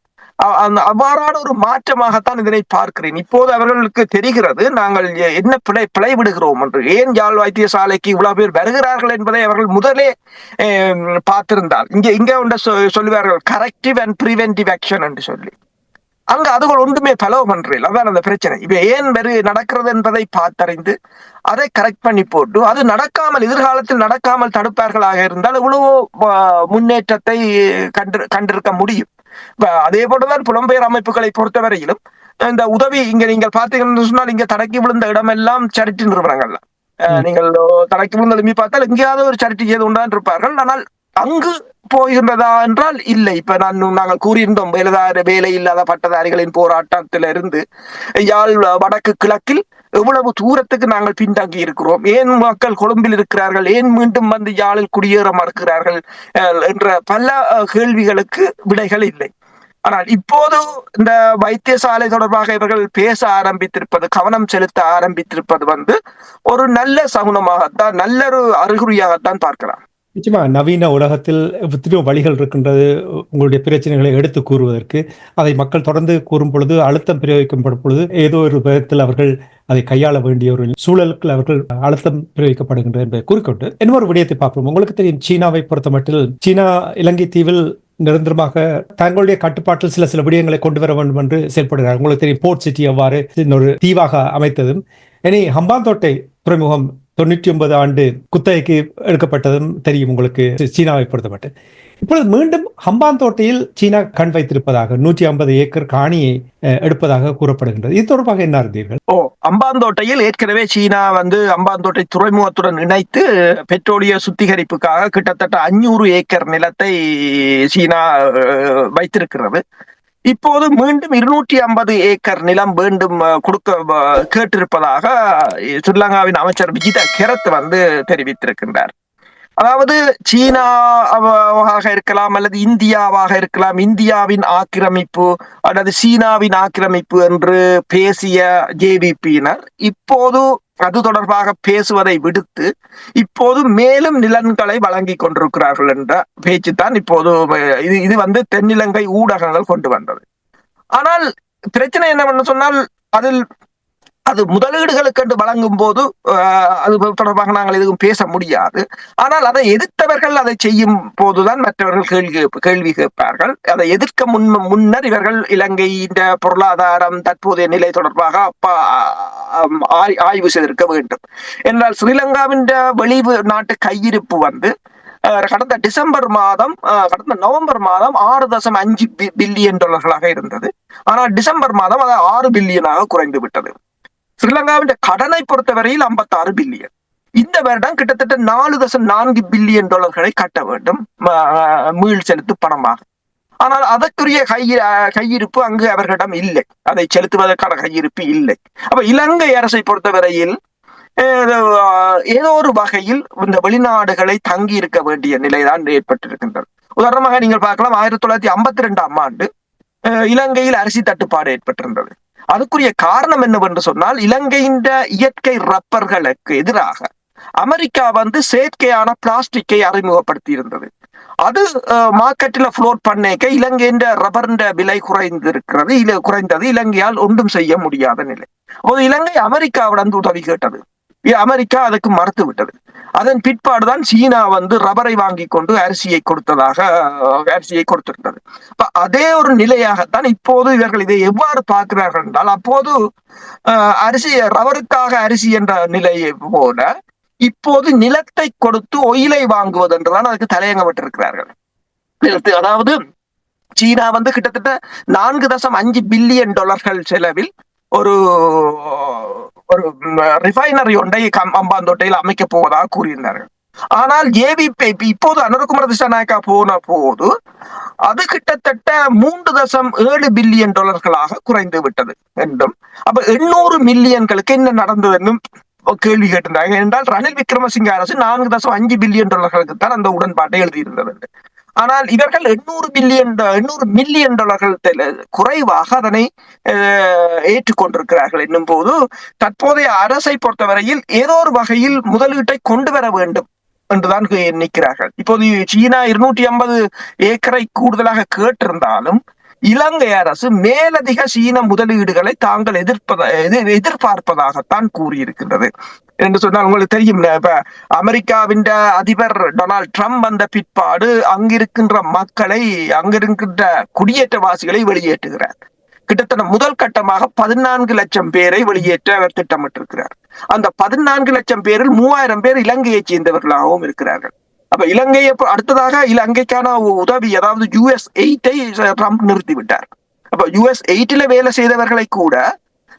அவ்வாறான ஒரு மாற்றமாகத்தான் இதனை பார்க்கிறேன். இப்போது அவர்களுக்கு தெரிகிறது நாங்கள் என்ன பிழை விடுகிறோம் என்று. ஏன் யாழ் வைத்தியசாலைக்கு இவ்வளவு பேர் வருகிறார்கள் என்பதை அவர்கள் முதலே பார்த்திருந்தால் இங்க ஒன்று சொல்லுவார்கள், கரெக்டிவ் அண்ட் பிரிவென்டிவ் ஆக்ஷன் என்று சொல்லி. அங்க அதுகள் ஒன்றுமே பலவ பண்றேன். அதான் அந்த பிரச்சனை. இப்ப ஏன் நடக்கிறது என்பதை பார்த்தறிந்து அதை கரெக்ட் பண்ணி போட்டு அது நடக்காமல் எதிர்காலத்தில் நடக்காமல் தடுப்பார்களாக இருந்தால் இவ்வளவு முன்னேற்றத்தை கண்டிருக்க முடியும். அதே போலதான் புலம்பெயர் அமைப்புகளை பொறுத்தவரையிலும் இந்த உதவி இங்க நீங்கள் பார்த்தீங்கன்னு சொன்னால் இங்க தடக்கி விழுந்த இடமெல்லாம் சரிட்டி நிறுவனங்கள்ல நீங்கள் தடக்கி விழுந்த எழுப்பி பார்த்தால் எங்கேயாவது ஒரு சரிட்டி செய்து கொண்டுதான் இருப்பார்கள். ஆனால் அங்கு போகின்றதா என்றால் இல்லை. இப்ப நாங்கள் கூறியிருந்தோம், வேலை இல்லாத பட்டதாரிகளின் போராட்டத்திலிருந்து யாழ் வடக்கு கிழக்கில் எவ்வளவு தூரத்துக்கு நாங்கள் பின்தங்கி இருக்கிறோம், ஏன் மக்கள் கொழும்பில் இருக்கிறார்கள், ஏன் மீண்டும் வந்து யாழில் குடியேற மறுக்கிறார்கள் என்ற பல கேள்விகளுக்கு விடைகள் இல்லை. ஆனால் இப்போது இந்த வைத்தியசாலை தொடர்பாக இவர்கள் பேச ஆரம்பித்திருப்பது, கவனம் செலுத்த ஆரம்பித்திருப்பது வந்து ஒரு நல்ல சகுனமாகத்தான், நல்ல ஒரு அறிகுறியாகத்தான் பார்க்கலாம். நிச்சயமா நவீன உலகத்தில் எத்தனையோ வழிகள் இருக்கின்றது உங்களுடைய பிரச்சனைகளை எடுத்து கூறுவதற்கு. அதை மக்கள் தொடர்ந்து கூறும் பொழுது, அழுத்தம் பிரயோகிக்கப்படும் பொழுது ஏதோ ஒரு விதத்தில் அவர்கள் அதை கையாள வேண்டிய ஒரு சூழலுக்கு அவர்கள் அழுத்தம் பிரயோகிக்கப்படுகின்றது என்பதை கூறிக்கொண்டு இன்னொரு விடயத்தை பார்ப்போம். உங்களுக்கு தெரியும், சீனாவை பொறுத்த மட்டில் சீனா இலங்கை தீவில் நிரந்தரமாக தங்களுடைய கட்டுப்பாட்டில் சில விடயங்களை கொண்டு வர வேண்டும் என்று செயல்படுகிறார். உங்களுக்கு தெரியும், போர்ட் சிட்டி எவ்வாறு இன்னொரு தீவாக அமைத்ததும், இனி ஹம்பாந்தோட்டை துறைமுகம் 99 ஆண்டு குத்தகைக்கு எடுக்கப்பட்டதும் தெரியும் உங்களுக்கு, சீனாவை பொறுத்தப்பட்டு. இப்பொழுது மீண்டும் ஹம்பாந்தோட்டையில் சீனா கண் வைத்திருப்பதாக 150 ஏக்கர் காணியை எடுப்பதாக கூறப்படுகின்றது. இது தொடர்பாக என்ன அறிந்தீர்கள்? அம்பாந்தோட்டையில் ஏற்கனவே சீனா வந்து அம்பாந்தோட்டை துறைமுகத்துடன் இணைத்து பெட்ரோலிய சுத்திகரிப்புக்காக கிட்டத்தட்ட 500 ஏக்கர் நிலத்தை சீனா வைத்திருக்கிறது. இப்போது மீண்டும் 250 ஏக்கர் நிலம் வேண்டும் கொடுக்க கேட்டிருப்பதாக ஸ்ரீலங்காவின் அமைச்சர் விஜித கெரத் வந்து தெரிவித்திருக்கின்றார். அதாவது சீனாவாக இருக்கலாம் அல்லது இந்தியாவாக இருக்கலாம், இந்தியாவின் ஆக்கிரமிப்பு அல்லது சீனாவின் ஆக்கிரமிப்பு என்று பேசிய ஜேவிபியினர் இப்போது அது தொடர்பாக பேசுவதை விடுத்து இப்போது மேலும் நிலன்களை வழங்கி கொண்டிருக்கிறார்கள் என்ற பேச்சு தான் இப்போது இது வந்து தென்னிலங்கை ஊடகங்கள் கொண்டு வந்தது. ஆனால் பிரச்சனை என்னவென்று சொன்னால், அது முதலீடுகளுக்கு என்று வழங்கும் போது அது தொடர்பாக நாங்கள் எதுவும் பேச முடியாது. ஆனால் அதை எதிர்த்தவர்கள் அதை செய்யும் போதுதான் மற்றவர்கள் கேள்வி கேட்பார்கள். அதை எதிர்க்க முன்னர் இவர்கள் இலங்கையின் பொருளாதாரம் தற்போதைய நிலை தொடர்பாக ஆய்வு செய்திருக்க வேண்டும். என்றால் ஸ்ரீலங்காவின் வெளி நாட்டு கையிருப்பு வந்து கடந்த நவம்பர் மாதம் 6.5 பில்லியன் டாலர்களாக இருந்தது. ஆனால் டிசம்பர் மாதம் அது 6 பில்லியனாக குறைந்து விட்டது. ஸ்ரீலங்காவின் கடனை பொறுத்தவரையில் 56 பில்லியன். இந்த வருடம் கிட்டத்தட்ட 4.4 பில்லியன் டாலர்களை கட்ட வேண்டும் மீள் செலுத்து பணமாக. ஆனால் அதற்குரிய கையிருப்பு அங்கு அவர்களிடம் இல்லை, அதை செலுத்துவதற்கான கையிருப்பு இல்லை. அப்ப இலங்கை அரசை பொறுத்தவரையில் ஏதோ ஒரு வகையில் இந்த வெளிநாடுகளை தங்கி இருக்க வேண்டிய நிலைதான் ஏற்பட்டிருக்கின்றது. உதாரணமாக நீங்கள் பார்க்கலாம், 1952ஆம் ஆண்டு இலங்கையில் அரிசி தட்டுப்பாடு ஏற்பட்டிருந்தது. அதுக்குரிய காரணம் என்னவென்று சொன்னால், இலங்கையின் இயற்கை ரப்பர்களுக்கு எதிராக அமெரிக்கா வந்து செயற்கையான பிளாஸ்டிக்கை அறிமுகப்படுத்தி இருந்தது. அது மார்க்கெட்டில் ஃப்ளோட் பண்ணேக்க இலங்கையின் ரப்பரின் விலை குறைந்தது. இலங்கையால் ஒன்றும் செய்ய முடியாத நிலை. அப்போது இலங்கை அமெரிக்காவிடம் உதவி கேட்டது. அமெரிக்கா அதுக்கு மறுத்து விட்டது. அதன் பிற்பாடுதான் சீனா வந்து ரப்பரை வாங்கி கொண்டு அரிசியை கொடுத்திருந்தது. அதே ஒரு நிலையாகத்தான் இப்போது இவர்கள் இதை எவ்வாறு பார்க்கிறார்கள் என்றால், அப்போது ரப்பருக்காக அரிசி என்ற நிலையை போல இப்போது நிலத்தை கொடுத்து ஒயிலை வாங்குவது என்றுதான் அதுக்கு தலையங்கப்பட்டிருக்கிறார்கள். அதாவது சீனா வந்து கிட்டத்தட்ட 4.5 பில்லியன் டாலர்கள் செலவில் ஒரு ரிஃபைனரி ஒன்றை அம்பாந்தோட்டையில் அமைக்கப் போவதாக கூறியிருந்தார்கள். ஆனால் ஜேவிபி இப்போது அனுரகுமார திசாநாயக்கா போன போது அது கிட்டத்தட்ட 3.7 பில்லியன் டாலர்களாக குறைந்து விட்டது என்றும், அப்ப 800 மில்லியன்களுக்கு என்ன நடந்தது என்னும் கேள்வி கேட்டிருந்தாங்க. என்றால் ரணில் விக்ரமசிங்க அரசு 4.5 பில்லியன் டாலர்களுக்கு தான் அந்த உடன்பாட்டை எழுதியிருந்தது. ஆனால் இவர்கள் 800 மில்லியன் டாலர்கள் குறைவாக அதனை ஏற்றுக்கொண்டிருக்கிறார்கள் என்னும் போது, தற்போதைய அரசை பொறுத்தவரையில் ஏதோ ஒரு வகையில் முதலீட்டை கொண்டு வர வேண்டும் என்றுதான் நிற்கிறார்கள். இப்போது சீனா 250 ஏக்கரை கூடுதலாக கேட்டிருந்தாலும் இலங்கை அரசு மேலதிக சீன முதலீடுகளை தாங்கள் எதிர்பார்ப்பதாகத்தான் கூறியிருக்கின்றது. என்று சொன்னால் உங்களுக்கு தெரியும், இப்ப அமெரிக்காவின் அதிபர் டொனால்ட் ட்ரம்ப் வந்த பிற்பாடு அங்கிருக்கின்ற மக்களை, அங்கிருக்கின்ற குடியேற்றவாசிகளை வெளியேற்றுகிறார். கிட்டத்தட்ட முதல் கட்டமாக 14 லட்சம் பேரை வெளியேற்ற அவர் திட்டமிட்டிருக்கிறார். அந்த 14 லட்சம் பேரில் 3000 பேர் இலங்கையை சேர்ந்தவர்களாகவும் இருக்கிறார்கள். அப்ப இலங்கையை அடுத்ததாக இலங்கைக்கான உதவி, அதாவது US-8 ட்ரம்ப் நிறுத்திவிட்டார். அப்ப US-8 வேலை செய்தவர்களை கூட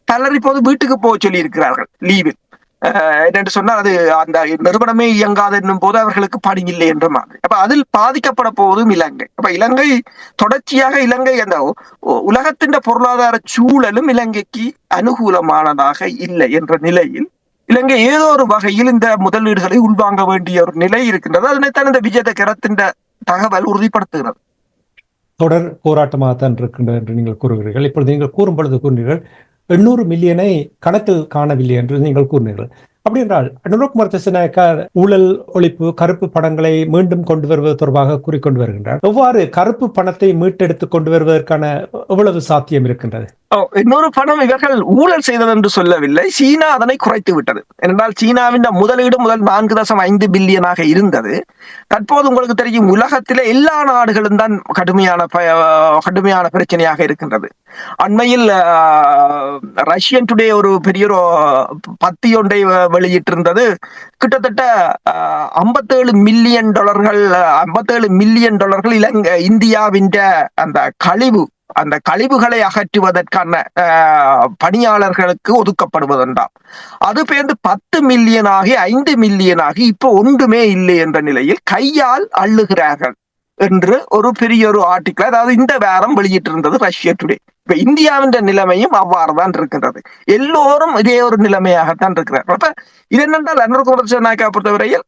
பலர் இப்போது வீட்டுக்கு போக சொல்லி இருக்கிறார்கள் லீவில். என்று சொன்னால் அது அந்த நிறுவனமே இயங்காது என்னும் போது அவர்களுக்கு பணி இல்லை என்ற மாதிரி. அப்ப அதில் பாதிக்கப்பட போவதும் இலங்கை. அப்ப இலங்கை தொடர்ச்சியாக அந்த உலகத்தின் பொருளாதார சூழலும் இலங்கைக்கு அனுகூலமானதாக இல்லை என்ற நிலையில் இலங்கை ஏதோ ஒரு வகையில் இந்த முதலீடுகளை உள்வாங்க வேண்டிய ஒரு நிலை இருக்கின்றது. அதனைத்தான் இந்த விஜேத கரத்தின் தகவல் உறுதிப்படுத்துகிறது. தொடர் போராட்டமாகத்தான் இருக்கின்றது என்று நீங்கள் கூறுகிறீர்கள். இப்பொழுது நீங்கள் கூறும் பொழுது கூறினீர்கள் 800 மில்லியனை கணக்கில் காணவில்லை என்று நீங்கள் கூறினீர்கள். அப்படி என்றால் அனுரகுமார திசாநாயக்கா ஊழல் ஒழிப்பு, கருப்பு பணங்களை மீண்டும் கொண்டு வருவது தொடர்பாக கூறிக்கொண்டு வருகின்றார். எவ்வாறு கருப்பு பணத்தை மீட்டெடுத்து கொண்டு வருவதற்கான எவ்வளவு சாத்தியம் இருக்கின்றது? இன்னொரு பணம் இவர்கள் ஊழல் செய்தது என்று சொல்லவில்லை, சீனா அதனை குறைத்து விட்டது. என்றால் சீனாவின் முதலீடு முதல் 4.5 பில்லியனாக இருந்தது. தற்போது உங்களுக்கு தெரியும், உலகத்திலே எல்லா நாடுகளும் தான் கடுமையான பிரச்சனையாக இருக்கின்றது. அண்மையில் ரஷ்யன் டுடே ஒரு பெரிய ஒரு பத்தி ஒன்றை வெளியிட்டிருந்தது. கிட்டத்தட்ட 57 மில்லியன் டாலர்கள் இந்தியாவின் அந்த கழிவுகளை அகற்றுவதற்கான பணியாளர்களுக்கு ஒதுக்கப்படுவதுண்டாம். அது பேர்ந்து 10 மில்லியன் ஆகி 5 மில்லியன் ஆகி இப்போ ஒன்றுமே இல்லை என்ற நிலையில் கையால் அள்ளுகிறார்கள் என்று ஒரு பெரிய ஒரு ஆர்டிக்கிள், அதாவது இந்த வாரம் வெளியிட்டிருந்தது ரஷ்யா டுடே. இப்ப இந்தியாவின் நிலைமையும் அவ்வாறு தான் இருக்கின்றது. எல்லோரும் இதே ஒரு நிலைமையாகத்தான் இருக்கிறார். அப்ப இது என்னென்றால் அனுரகுமார திசாநாயக்கா பொறுத்தவரையில்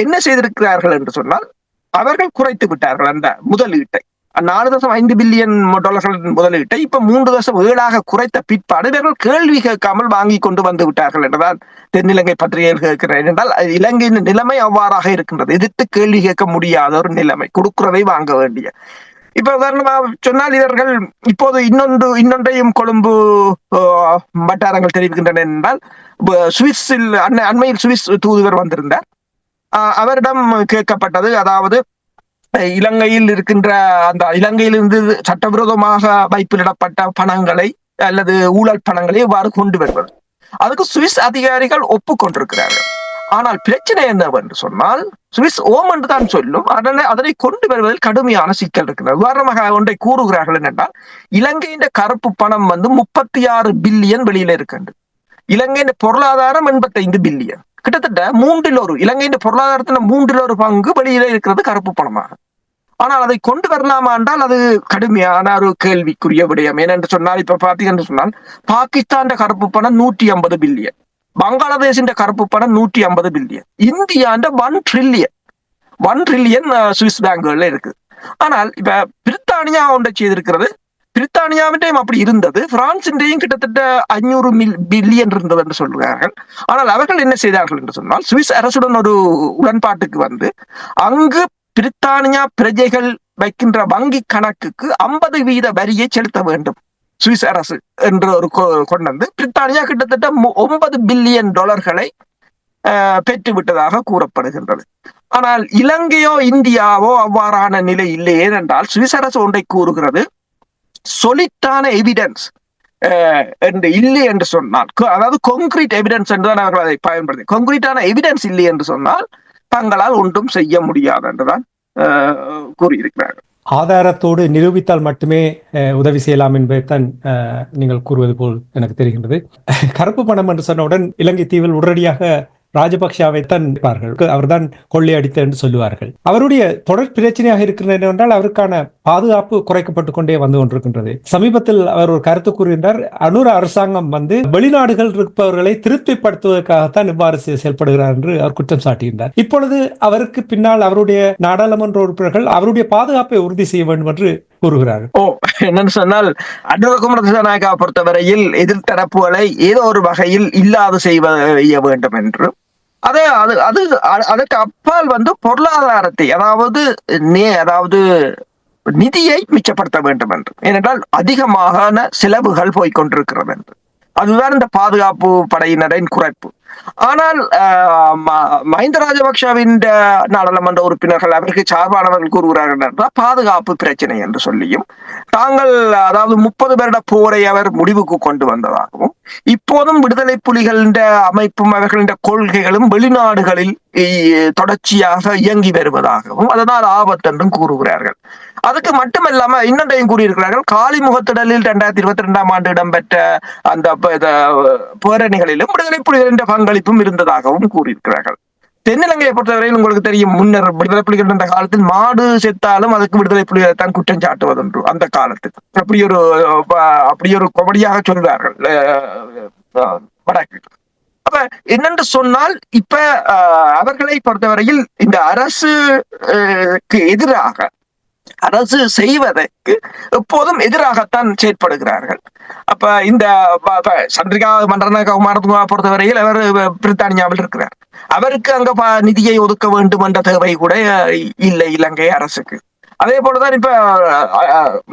என்ன செய்திருக்கிறார்கள் என்று சொன்னால், அவர்கள் குறைத்து விட்டார்கள் அந்த முதலீட்டை. 4.5 பில்லியன் டாலர்கள் முதலீட்டை இப்ப 3.7 குறைத்த பிற்பாடு இவர்கள் கேள்வி கேட்காமல் வாங்கி கொண்டு வந்து விட்டார்கள் என்றுதான் தென்னிலங்கை பத்திரிகைகள் கேட்கிறேன். என்றால் இலங்கையின் நிலைமை அவ்வாறாக இருக்கின்றது. எதிர்த்து கேள்வி கேட்க முடியாத ஒரு நிலைமை, கொடுக்கிறதை வாங்க வேண்டிய. இப்ப உதாரணமாக சொன்னால், இவர்கள் இப்போது இன்னொன்றையும் கொழும்பு வட்டாரங்கள் தெரிவிக்கின்றன என்றால், சுவிஸில் அண்மையில் சுவிஸ் தூதுவர் வந்திருந்தார். அவரிடம் கேட்கப்பட்டது, அதாவது இலங்கையில் இருக்கின்ற அந்த இலங்கையிலிருந்து சட்டவிரோதமாக வைப்பிலிடப்பட்ட பணங்களை அல்லது ஊழல் பணங்களை எவ்வாறு கொண்டு வருவது, அதுக்கு சுவிஸ் அதிகாரிகள் ஒப்புக்கொண்டிருக்கிறார்கள். ஆனால் பிரச்சனை என்னவென்று சொன்னால், சுவிஸ் ஓம் என்று தான் சொல்லும், அதனை கொண்டு வருவதில் கடுமையான சிக்கல் இருக்கிறது. உதாரணமாக ஒன்றை கூறுகிறார்கள் என்றால், இலங்கையின் கருப்பு பணம் 36 பில்லியன் வெளியில இருக்கின்றது. இலங்கையின் பொருளாதாரம் 85 பில்லியன், கிட்டத்தட்ட இலங்கையின் பொருளாதாரத்தின் 1/3 பங்கு வெளியில இருக்கிறது கருப்பு பணமாக. ஆனால் அதை கொண்டு வரலாமா என்றால் அது கடுமையான ஒரு கேள்விக்குரிய விடயம். ஏனென்று சொன்னால், இப்ப பாத்தீங்கன்னு சொன்னால், பாகிஸ்தான் கருப்பு பணம் 150 பில்லியன், பங்களாதேஷின் கருப்பு பணம் 150 பில்லியன், இந்தியாண்ட 1 ட்ரில்லியன் சுவிஸ் பேங்குகள்ல இருக்கு. ஆனால் இப்ப பிரித்தானியா ஒன்றை செய்திருக்கிறது. பிரித்தானியாவிட்டையும் அப்படி இருந்தது, பிரான்சின்றையும் கிட்டத்தட்ட 500 பில்லியன் இருந்தது என்று சொல்கிறார்கள். ஆனால் அவர்கள் என்ன செய்தார்கள் என்று சொன்னால், சுவிஸ் அரசுடன் ஒரு உடன்பாட்டுக்கு வந்து அங்கு பிரித்தானியா பிரஜைகள் வைக்கின்ற வங்கி கணக்குக்கு 50% வரியை செலுத்த வேண்டும் சுவிஸ் அரசு என்று ஒரு கொண்டு வந்து பிரித்தானியா கிட்டத்தட்ட 9 பில்லியன் டாலர்களை பெற்றுவிட்டதாக கூறப்படுகின்றது. ஆனால் இலங்கையோ இந்தியாவோ அவ்வாறான நிலை இல்லை. ஏனென்றால் சுவிஸ் அரசு ஒன்றை கூறுகிறது, சொலிட்டான எவிடன்ஸ் என்று இல்லை என்று சொன்னால், அதாவது கான்கிரீட் எவிடன்ஸ் என்றுதான் அவர்கள் அதை பயன்படுத்தி, கான்கிரீட்டான எவிடன்ஸ் இல்லை என்று சொன்னால் தங்களால் ஒன்றும் செய்ய முடியாது என்றுதான் கூறியிருக்கிறார்கள். ஆதாரத்தோடு நிரூபித்தால் மட்டுமே உதவி செய்யலாம் என்பதைத்தான் நீங்கள் கூறுவது போல் எனக்கு தெரிகின்றது. கருப்பு பணம் என்று சொன்னவுடன் இலங்கை தீவில் உடனடியாக ராஜபக்ஷவை தான் இருப்பார்கள். அவர்தான் கொள்ளையடித்த என்று சொல்லுவார்கள். அவருடைய தொடர் பிரச்சனையாக இருக்கிறது என்னவென்றால் அவருக்கான பாதுகாப்பு குறைக்கப்பட்டுக் கொண்டே வந்து கொண்டிருக்கின்றது. சமீபத்தில் அவர் ஒரு கருத்து கூறுகின்றார், அனுர அரசாங்கம் வெளிநாடுகள் இருப்பவர்களை திருப்திப்படுத்துவதற்காகத்தான் இவ்வாறு செயல்படுகிறார் என்று அவர் குற்றம் சாட்டியிருந்தார். இப்பொழுது அவருக்கு பின்னால் அவருடைய நாடாளுமன்ற உறுப்பினர்கள் அவருடைய பாதுகாப்பை உறுதி செய்ய வேண்டும் என்று கூறுகிறார்கள். என்னன்னு சொன்னால் அனுரகுமார திசாநாயக்காவை பொறுத்தவரையில் எதிர்த்தரப்புகளை ஏதோ ஒரு வகையில் இல்லாது செய்ய வேண்டும் என்று அதுக்கு அப்பால் பொருளாதாரத்தை அதாவது நிதியை மிச்சப்படுத்த வேண்டும் என்று, ஏனென்றால் அதிகமான செலவுகள் போய்கொண்டிருக்கிறது என்று. அதுதான் இந்த பாதுகாப்பு படையினரின் குறைப்பு. ஆனால் மஹிந்த ராஜபக்ஷவின் நாடாளுமன்ற உறுப்பினர்கள் அவருக்கு சார்பானவர்கள் கூறுகிறார்கள் என்றால் பாதுகாப்பு பிரச்சனை என்று சொல்லியும், தாங்கள் 30 வருட போரை அவர் முடிவுக்கு கொண்டு வந்ததாகவும், இப்போதும் விடுதலை புலிகளின் அமைப்பும் அவர்களின் கொள்கைகளும் வெளிநாடுகளில் தொடர்ச்சியாக இயங்கி வருவதாகவும் அதனால் ஆபத்து என்றும் கூறுகிறார்கள். அதுக்கு மட்டுமல்லாம இன்னொன்றையும் கூறியிருக்கிறார்கள், காலிமுகத்திடலில் 2022 ஆண்டு இடம்பெற்ற அந்த பேரணிகளிலும் விடுதலை புலிகளின் பங்களிப்பும் இருந்ததாகவும் கூறியிருக்கிறார்கள். தென்னிலங்கையை பொறுத்தவரையில் உங்களுக்கு தெரியும், முன்னர் விடுதலை புலிகள் என்ற காலத்தில் மாடு செத்தாலும் அதுக்கு விடுதலை புலிகளை தான் குற்றம் சாட்டுவதென்று அந்த காலத்துக்கு அப்படி ஒரு கொபடியாக சொல்வார்கள் வடக்கு. அப்ப என்னென்று சொன்னால், இப்ப அவர்களை பொறுத்தவரையில் இந்த அரசுக்கு எதிராக அரசு செய்வதற்கு எப்போதும் எதிராகத்தான் செயற்படுகிறார்கள். அப்ப இந்த சந்திரிகா மண்டனகுமாரத்துவா பொறுத்தவரையில் அவர் பிரித்தானியாவில் இருக்கிறார். அவருக்கு அங்க நிதியை ஒதுக்க வேண்டும் என்ற தேவை கூட இல்லை இலங்கை அரசுக்கு. அதே போலதான் இப்ப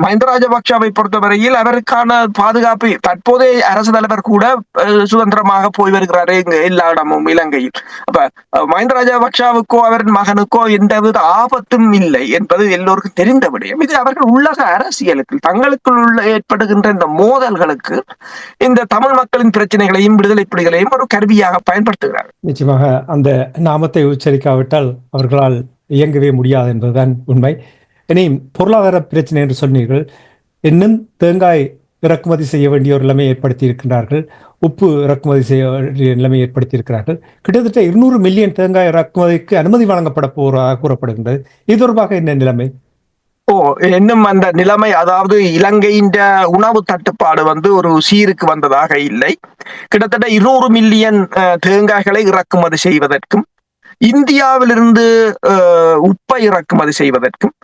மஹிந்த ராஜபக்ஷவை பொறுத்தவரையில் அவருக்கான பாதுகாப்பு தற்போதைய அரசு தலைவர் கூட சுதந்திரமாக போய் வருகிறாரு எல்லா இடமும் இலங்கையில். அப்ப மஹிந்த ராஜபக்ஷவுக்கோ அவரின் மகனுக்கோ எந்தவித ஆபத்தும் இல்லை என்பது எல்லோருக்கும் தெரிந்த விடயம். இது அவர்கள் உள்ளக அரசியலுக்கு தங்களுக்குள் ஏற்படுகின்ற இந்த மோதல்களுக்கு இந்த தமிழ் மக்களின் பிரச்சனைகளையும் விடுதலை புலிகளையும் ஒரு கருவியாக பயன்படுத்துகிறார்கள். நிச்சயமாக அந்த நாமத்தை உச்சரிக்காவிட்டால் அவர்களால் இயங்கவே முடியாது என்பதுதான் உண்மை. இனி பொருளாதார பிரச்சனை என்று சொன்னீர்கள். இன்னும் தேங்காய் இறக்குமதி செய்ய வேண்டிய ஒரு நிலைமை ஏற்படுத்தி இருக்கின்றார்கள். உப்பு இறக்குமதி செய்ய வேண்டிய நிலைமை ஏற்படுத்தி இருக்கிறார்கள். கிட்டத்தட்ட 200 மில்லியன் தேங்காய் இறக்குமதிக்கு அனுமதி வழங்கப்பட போவதாக கூறப்படுகின்றது. இது தொடர்பாக என்ன நிலைமை? இன்னும் அந்த நிலைமை, அதாவது இலங்கையின் உணவு தட்டுப்பாடு ஒரு சீருக்கு வந்ததாக இல்லை. கிட்டத்தட்ட 200 மில்லியன் தேங்காய்களை இறக்குமதி செய்வதற்கும், இந்தியாவிலிருந்து உப்பை இறக்குமதி செய்வதற்கும்,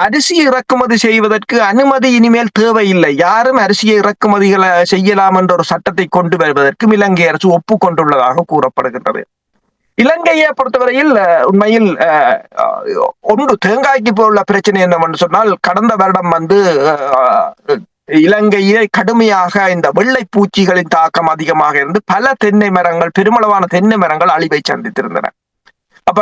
அரிசி இறக்குமதி செய்வதற்கு அனுமதி இனிமேல் தேவையில்லை, யாரும் அரிசியை இறக்குமதிகளை செய்யலாம் என்ற ஒரு சட்டத்தை கொண்டு வருவதற்கும் இலங்கை அரசு ஒப்புக்கொண்டுள்ளதாக கூறப்படுகின்றது. இலங்கையை பொறுத்தவரையில் உண்மையில் ஒன்று தேங்காய்க்கு உள்ள பிரச்சனை என்னவென்று சொன்னால், கடந்த வருடம் இலங்கையை கடுமையாக இந்த வெள்ளை பூச்சிகளின் தாக்கம் அதிகமாக இருந்து பல தென்னை மரங்கள், பெருமளவான தென்னை மரங்கள் அழிவை சந்தித்திருந்தன. அப்ப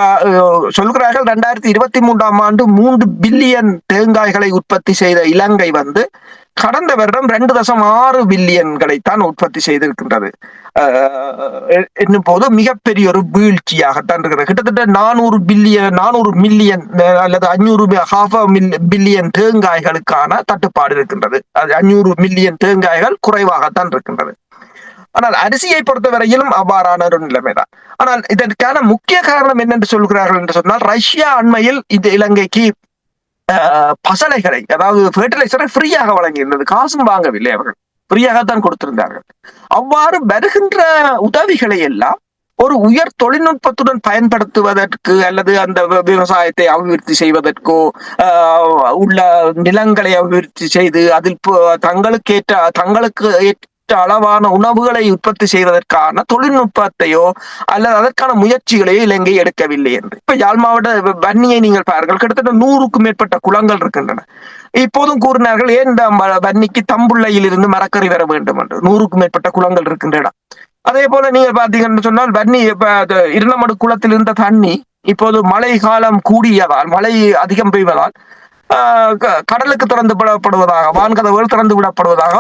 சொல்கிறார்கள் 2023 ஆண்டு 3 பில்லியன் தேங்காய்களை உற்பத்தி செய்த இலங்கை கடந்த வருடம் 2.6 பில்லியன்களை தான் உற்பத்தி செய்திருக்கின்றது. என்னும் போது மிகப்பெரிய ஒரு வீழ்ச்சியாகத்தான் இருக்கிறது. கிட்டத்தட்ட 400 மில்லியன் அல்லது 500 பில்லியன் தேங்காய்களுக்கான தட்டுப்பாடு இருக்கின்றது. 500 மில்லியன் தேங்காய்கள் குறைவாகத்தான் இருக்கின்றது. ஆனால் அரிசியை பொறுத்தவரையிலும் அவ்வாறான ஒரு நிலைமைதான். ஆனால் இதற்கான முக்கிய காரணம் என்னென்று சொல்கிறார்கள் என்று சொன்னால், ரஷ்யா அண்மையில் இந்த இலங்கைக்கு பசலைகளை, அதாவது ஃபெர்டிலைசரை ஃப்ரீயாக வழங்கியிருந்தது. காசும் வாங்கவில்லை, அவர்கள் ஃப்ரீயாகத்தான் கொடுத்திருந்தார்கள். அவ்வாறு வருகின்ற உதவிகளை எல்லாம் ஒரு உயர் தொழில்நுட்பத்துடன் பயன்படுத்துவதற்கு அல்லது அந்த விவசாயத்தை அபிவிருத்தி செய்வதற்கோ உள்ள நிலங்களை அபிவிருத்தி செய்து அதில் தங்களுக்கு ஏற்ற அளவான உணவுகளை உற்பத்தி செய்வதற்கான தொழில்நுட்பத்தையோ அல்லது அதற்கான முயற்சிகளையோ இலங்கை எடுக்கவில்லை என்று. இப்ப யாழ் மாவட்ட வன்னியை நீங்கள் பாருங்கள், கிட்டத்தட்ட 100க்கும் மேற்பட்ட குளங்கள் இருக்கின்றன. இப்போதும் கூறினார்கள், ஏன் இந்த வன்னிக்கு தம்புள்ளையில் இருந்து மரக்கறி வர வேண்டும் என்று. 100க்கும் மேற்பட்ட குளங்கள் இருக்கின்றன. அதே போல நீங்க பார்த்தீங்கன்னு சொன்னால், வன்னி இரண்டமடு குளத்தில் இருந்த தண்ணி இப்போது மழை காலம் கூடியதால், மழை அதிகம் பெய்வதால் கடலுக்கு திறந்து விடப்படுவதாக, வான்கதவுகள் திறந்து விடப்படுவதாக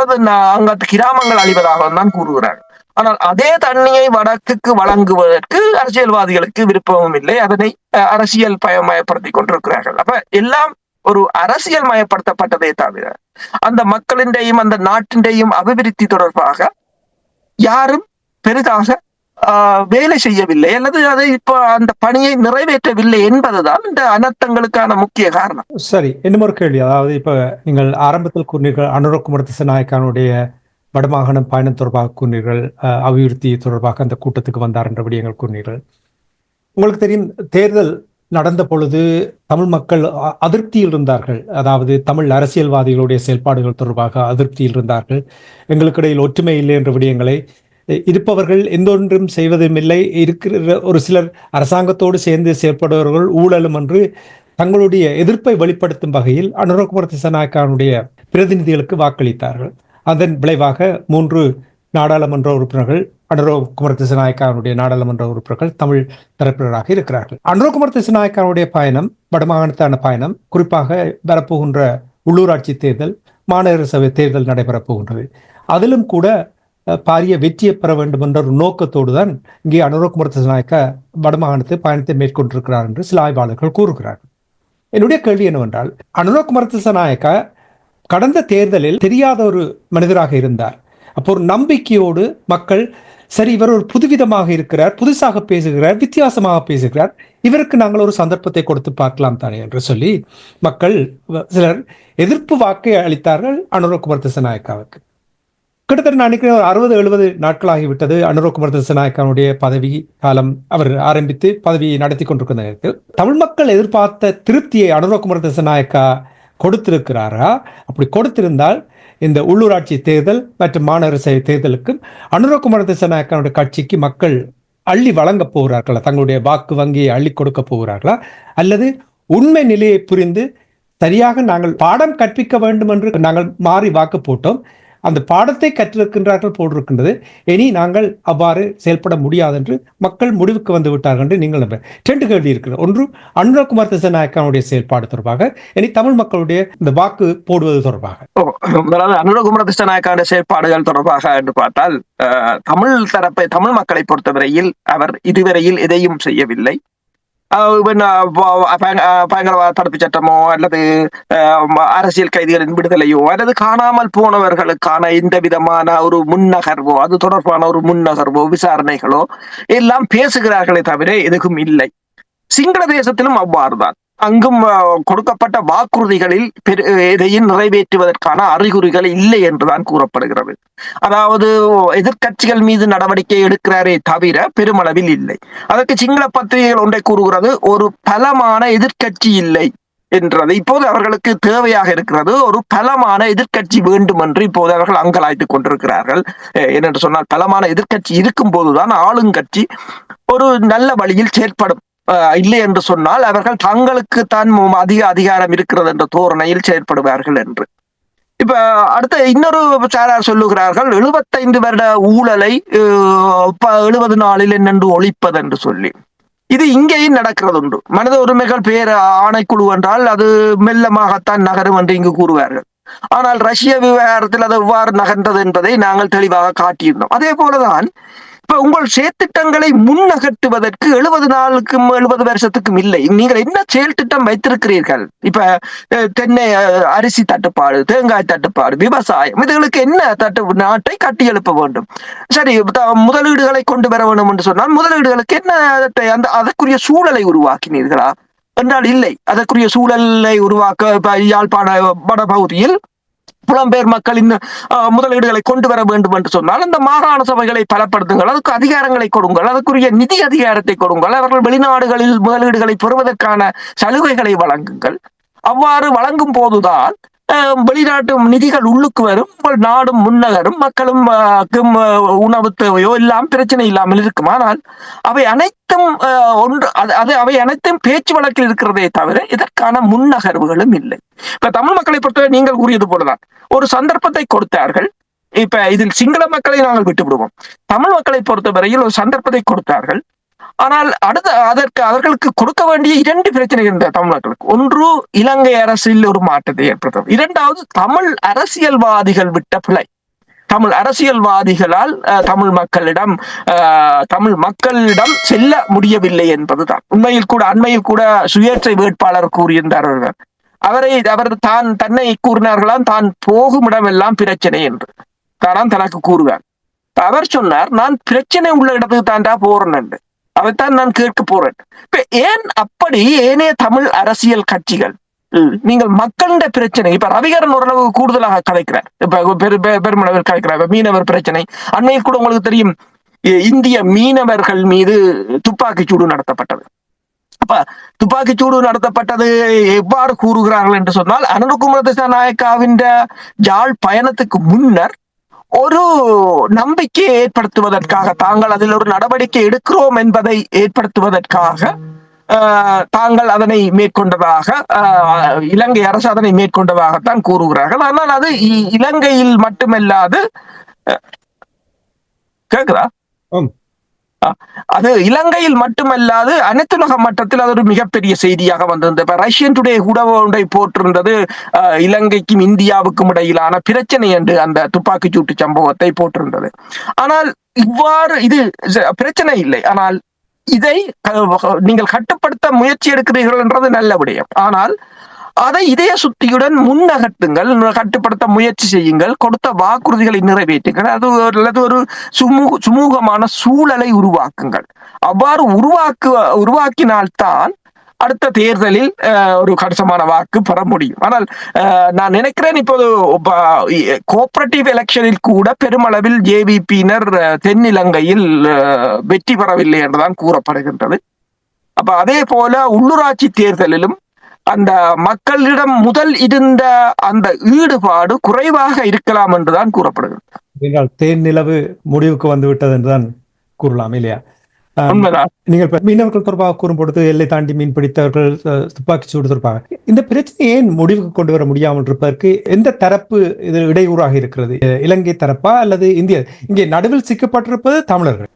அங்கத்து கிராமங்கள் அழிவதாக தான் கூறுகிறார்கள். ஆனால் அதே தண்ணியை வடக்குக்கு வழங்குவதற்கு அரசியல்வாதிகளுக்கு விருப்பமும் இல்லை. அதனை அரசியல் மயப்படுத்தி கொண்டிருக்கிறார்கள். அப்ப எல்லாம் ஒரு அரசியல் மயப்படுத்தப்பட்டதே தவிர அந்த மக்களின்டையும் அந்த நாட்டின்டையும் அபிவிருத்தி தொடர்பாக யாரும் பெரிதாக வேலை செய்யவில்லை அல்லது அதை இப்ப அந்த பணியை நிறைவேற்றவில்லை என்பதுதான் இந்த அனர்த்தங்களுக்கான முக்கிய காரணம். சரி, இன்னும் ஒரு கேள்வி. அதாவது இப்ப நீங்கள் ஆரம்பத்தில் கூறினீர்கள் அனுரகுமார திசாநாயக்கானுடைய வடமாகாணம் பயணம் தொடர்பாக கூறினீர்கள், அபிவிருத்தி தொடர்பாக அந்த கூட்டத்துக்கு வந்தார் என்ற விடயங்கள் கூறினீர்கள். உங்களுக்கு தெரியும், தேர்தல் நடந்த பொழுது தமிழ் மக்கள் அதிருப்தியில் இருந்தார்கள். அதாவது தமிழ் அரசியல்வாதிகளுடைய செயல்பாடுகள் தொடர்பாக அதிருப்தியில் இருந்தார்கள். எங்களுக்கு இடையில் ஒற்றுமை இல்லை என்ற விடயங்களை இருப்பவர்கள் எந்தொன்றும் செய்வதும் இல்லை, இருக்கிற ஒரு சிலர் அரசாங்கத்தோடு சேர்ந்து செயல்படுபவர்கள் ஊழலும் என்று தங்களுடைய எதிர்ப்பை வெளிப்படுத்தும் வகையில் அனுரகுமார திசாநாயக்கானுடைய பிரதிநிதிகளுக்கு வாக்களித்தார்கள். அதன் விளைவாக 3 நாடாளுமன்ற உறுப்பினர்கள், அனுரகுமார திசாநாயக்கானுடைய நாடாளுமன்ற உறுப்பினர்கள் தமிழ் தரப்பினராக இருக்கிறார்கள். அனுரகுமார திசாநாயக்கானுடைய பயணம், வடமாகாணத்தான பயணம், குறிப்பாக வரப்போகின்ற உள்ளூராட்சி தேர்தல், மாநகர சபை தேர்தல் நடைபெறப் போகின்றது. அதிலும் கூட பாரிய வெற்றியை பெற வேண்டும் என்ற ஒரு நோக்கத்தோடு தான் இங்கே அனுரகுமார திசாநாயக்கா வடமாகாணத்து பயணத்தை மேற்கொண்டிருக்கிறார் என்று சில ஆய்வாளர்கள் கூறுகிறார்கள். என்னுடைய கேள்வி என்னவென்றால், அனுரகுமார திசாநாயக்கா கடந்த தேர்தலில் தெரியாத ஒரு மனிதராக இருந்தார். அப்போ ஒரு நம்பிக்கையோடு மக்கள், சரி இவர் ஒரு புதுவிதமாக இருக்கிறார், புதுசாக பேசுகிறார், வித்தியாசமாக பேசுகிறார், இவருக்கு நாங்கள் ஒரு சந்தர்ப்பத்தை கொடுத்து பார்க்கலாம் தானே என்று சொல்லி மக்கள் சிலர் எதிர்ப்பு வாக்கை அளித்தார்கள் அனுரகுமார திசாநாயக்காவுக்கு. கிட்டத்தட்ட நான் நினைக்கிறேன் ஒரு 60-70 நாட்களாகிவிட்டது அனுரகுமார திசாநாயக்கானுடைய பதவி காலம் அவர் ஆரம்பித்து பதவியை நடத்தி கொண்டிருக்கிற நேரத்தில் தமிழ் மக்கள் எதிர்பார்த்த திருப்தியை அனுரகுமார திசாநாயக்கா கொடுத்திருக்கிறாரா? அப்படி கொடுத்திருந்தால் இந்த உள்ளூராட்சி தேர்தல் மற்றும் மாநகர சபை தேர்தலுக்கும் அனுரகுமார திசாநாயக்கானுடைய கட்சிக்கு மக்கள் அள்ளி வழங்க போகிறார்களா? தங்களுடைய வாக்கு வங்கியை அள்ளி கொடுக்க போகிறார்களா? அல்லது உண்மை நிலையை புரிந்து சரியாக நாங்கள் பாடம் கற்பிக்க வேண்டும் என்று நாங்கள் மாறி வாக்கு போட்டோம், அந்த பாடத்தை கற்றிருக்கின்றார்கள் போட்டிருக்கின்றது, இனி நாங்கள் அவ்வாறு செயல்பட முடியாது என்று மக்கள் முடிவுக்கு வந்து விட்டார்கள் என்று நீங்கள் நம்ப 2 கேள்வி இருக்கிறது. ஒன்று அனுரகுமார திசாநாயக்கானுடைய செயல்பாடு தொடர்பாக, இனி தமிழ் மக்களுடைய இந்த வாக்கு போடுவது தொடர்பாக. அனுரகுமார திசாநாயக்கானுடைய செயல்பாடுகள் தொடர்பாக என்று பார்த்தால், தமிழ் மக்களை பொறுத்தவரையில் அவர் இதுவரையில் எதையும் செய்யவில்லை. பயங்கரவாத தடுப்பு சட்டமோ அல்லது அரசியல் கைதிகளின் விடுதலையோ அல்லது காணாமல் போனவர்களுக்கான எந்த விதமான ஒரு முன்னகர்வோ, அது தொடர்பான ஒரு முன்னகர்வோ, விசாரணைகளோ எல்லாம் பேசுகிறார்களே தவிர எதுவும் இல்லை. சிங்கள தேசத்திலும் அவ்வாறுதான். அங்கும் கொடுக்கப்பட்ட வாக்குறுதிகளில் எதையும் நிறைவேற்றுவதற்கான அறிகுறிகள் இல்லை என்றுதான் கூறப்படுகிறது. அதாவது எதிர்கட்சிகள் மீது நடவடிக்கை எடுக்கிறாரே தவிர பெருமளவில் இல்லை. அதற்கு சிங்கள பத்திரிகைகள் ஒன்றை கூறுகிறது, ஒரு பலமான எதிர்கட்சி இல்லை என்றது. இப்போது அவர்களுக்கு தேவையாக இருக்கிறது ஒரு பலமான எதிர்கட்சி வேண்டும் என்று இப்போது அவர்கள் அங்கலாய்த்துக் கொண்டிருக்கிறார்கள். ஏனென்று சொன்னால், பலமான எதிர்கட்சி இருக்கும் போதுதான் ஆளுங்கட்சி ஒரு நல்ல வழியில் செயற்படும். இல்லை என்று சொன்னால் அவர்கள் தங்களுக்கு தான் அதிக அதிகாரம் இருக்கிறது என்ற தோரணையில் செயற்படுவார்கள் என்று. இப்ப அடுத்த இன்னொரு சாரார் சொல்லுகிறார்கள், 75 வருட ஊழலை 70 நாளில் என்னென்று ஒழிப்பது என்று சொல்லி. இது இங்கேயும் நடக்கிறது உண்டு. மனித உரிமைகள் பேர் ஆணைக்குழு என்றால் அது மெல்லமாகத்தான் நகரும் என்று இங்கு கூறுவார்கள். ஆனால் ரஷ்ய விவகாரத்தில் அது எவ்வாறு நகர்ந்தது என்பதை நாங்கள் தெளிவாக காட்டியிருந்தோம். அதே போலதான் இப்ப உங்கள் செயற்திட்டங்களை முன்னகட்டுவதற்கு 70 நாளுக்கும் 70 வருஷத்துக்கும் இல்லை. நீங்கள் என்ன செயல் திட்டம் வைத்திருக்கிறீர்கள்? இப்ப தென்னை அரிசி தட்டுப்பாடு, தேங்காய் தட்டுப்பாடு, விவசாயம், இதுகளுக்கு என்ன நாட்டை கட்டி எழுப்ப வேண்டும். சரி, முதலீடுகளை கொண்டு வர வேண்டும் என்று சொன்னால் முதலீடுகளுக்கு என்ன அதற்குரிய சூழலை உருவாக்கினீர்களா என்றால் இல்லை. அதற்குரிய சூழலை உருவாக்க யாழ்ப்பாண வடபகுதியில் புலம்பெயர் மக்களின் முதலீடுகளை கொண்டு வர வேண்டும் என்று சொன்னால் அந்த மாகாண சபைகளை பலப்படுத்துங்கள், அதுக்கு அதிகாரங்களை கொடுங்கள், அதுக்குரிய நிதி அதிகாரத்தை கொடுங்கள், அவர்கள் வெளிநாடுகளில் முதலீடுகளை பெறுவதற்கான சலுகைகளை வழங்குங்கள். அவ்வாறு வழங்கும் போதுதான் வெளிநாட்டு நிதிகள் உள்ளுக்கு வரும், உங்கள் நாடும் முன்னகரும், மக்களும் உணவு தேவையோ எல்லாம் பிரச்சனை இல்லாமல் இருக்கும். ஆனால் அவை அனைத்தும் அவை அனைத்தும் பேச்சு வழக்கில் இருக்கிறதே தவிர இதற்கான முன்னகர்வுகளும் இல்லை. இப்ப தமிழ் மக்களை பொறுத்தவரை நீங்கள் கூறியது போலதான் ஒரு சந்தர்ப்பத்தை கொடுத்தார்கள். இப்ப இதில் சிங்கள மக்களை நாங்கள் விட்டு விடுவோம். தமிழ் மக்களை பொறுத்தவரையில் ஒரு சந்தர்ப்பத்தை கொடுத்தார்கள். ஆனால் அதற்கு அவர்களுக்கு கொடுக்க வேண்டிய 2 பிரச்சனை இருந்த தமிழ் மக்களுக்கு. ஒன்று, இலங்கை அரசில் ஒரு மாற்றத்தை ஏற்படுத்தும். 2வது, தமிழ் அரசியல்வாதிகள் விட்ட பிழை. தமிழ் அரசியல்வாதிகளால் தமிழ் மக்களிடம் செல்ல முடியவில்லை என்பதுதான். அண்மையில் கூட சுயேட்சை வேட்பாளர் கூறியிருந்தார். அவர் தன்னை கூறினார்களாம், தான் போகும் இடமெல்லாம் பிரச்சனை என்று தானாம் தனக்கு கூறுவார். அவர் சொன்னார், நான் பிரச்சனை உள்ள இடத்துக்கு தாண்டா போறேன், அதைத்தான் நான் கேட்க போறேன். இப்ப ஏன் அப்படி ஏனைய தமிழ் அரசியல் கட்சிகள் நீங்கள் மக்களிட பிரச்சனை, இப்ப ரவிகரன் ஓரளவு கூடுதலாக கலைக்கிறார், இப்ப பெருமளவில் கலைக்கிறார். இப்ப மீனவர் பிரச்சனை அண்மையில் கூட உங்களுக்கு தெரியும், இந்திய மீனவர்கள் மீது துப்பாக்கி சூடு நடத்தப்பட்டது. அப்ப துப்பாக்கி சூடு நடத்தப்பட்டது எவ்வாறு கூறுகிறார்கள் என்று சொன்னால், அனுரகுமார திசாநாயக்காவின் யாழ் பயணத்துக்கு முன்னர் ஒரு நம்பிக்கையை ஏற்படுத்துவதற்காக, தாங்கள் அதில் ஒரு நடவடிக்கை எடுக்கிறோம் என்பதை ஏற்படுத்துவதற்காக தாங்கள் அதனை மேற்கொண்டதாக, இலங்கை அரசு அதனை மேற்கொண்டதாகத்தான் கூறுகிறார்கள். ஆனால் அது இலங்கையில் மட்டுமல்லாது, கேக்குதா, அது இலங்கையில் மட்டுமல்லாது அனைத்துலக மட்டத்தில் அது ஒரு மிகப்பெரிய செய்தியாக வந்திருந்தது. இப்ப ரஷ்யன் டுடே கூட ஒன்றை போட்டிருந்தது, இலங்கைக்கும் இந்தியாவுக்கும் இடையிலான பிரச்சனை என்று அந்த துப்பாக்கி சூட்டு சம்பவத்தை போட்டிருந்தது. ஆனால் இவ்வாறு இது பிரச்சனை இல்லை, ஆனால் இதை நீங்கள் கட்டுப்படுத்த முயற்சி எடுக்கிறீர்கள் என்றது நல்ல விடயம். ஆனால் அதை இதய சுத்தியுடன் முன்னகட்டுங்கள், கட்டுப்படுத்த முயற்சி செய்யுங்கள், கொடுத்த வாக்குறுதிகளை நிறைவேற்றுங்கள், அது அல்லது ஒரு சுமூகமான சூழலை உருவாக்குங்கள். அவ்வாறு உருவாக்கினால்தான் அடுத்த தேர்தலில் ஒரு கணிசமான வாக்கு பெற முடியும். ஆனால் நான் நினைக்கிறேன், இப்போது கோஆபரேட்டிவ் எலெக்ஷனில் கூட பெருமளவில் ஜேவிபியினர் தென்னிலங்கையில் வெற்றி பெறவில்லை என்றுதான் கூறப்படுகின்றது. அப்ப அதே போல உள்ளூராட்சி தேர்தலிலும் அந்த மக்களிடம் முதல் இருந்த அந்த ஈடுபாடு குறைவாக இருக்கலாம் என்றுதான் கூறப்படுகிறது. தேன் நிலவு முடிவுக்கு வந்து விட்டது என்றுதான் கூறலாம் இல்லையா? நீங்கள் மீனவர்கள் தொடர்பாக கூறும் பொழுது எல்லை தாண்டி மீன் பிடித்தவர்கள் துப்பாக்கி சூடு தொடர்பாக இந்த பிரச்சனை ஏன் முடிவுக்கு கொண்டு வர முடியாமல் இருப்பதற்கு எந்த தரப்பு இது இடையூறாக இருக்கிறது? இலங்கை தரப்பா அல்லது இந்திய? இங்கே நடுவில் சிக்கப்பட்டிருப்பது தமிழர்கள்.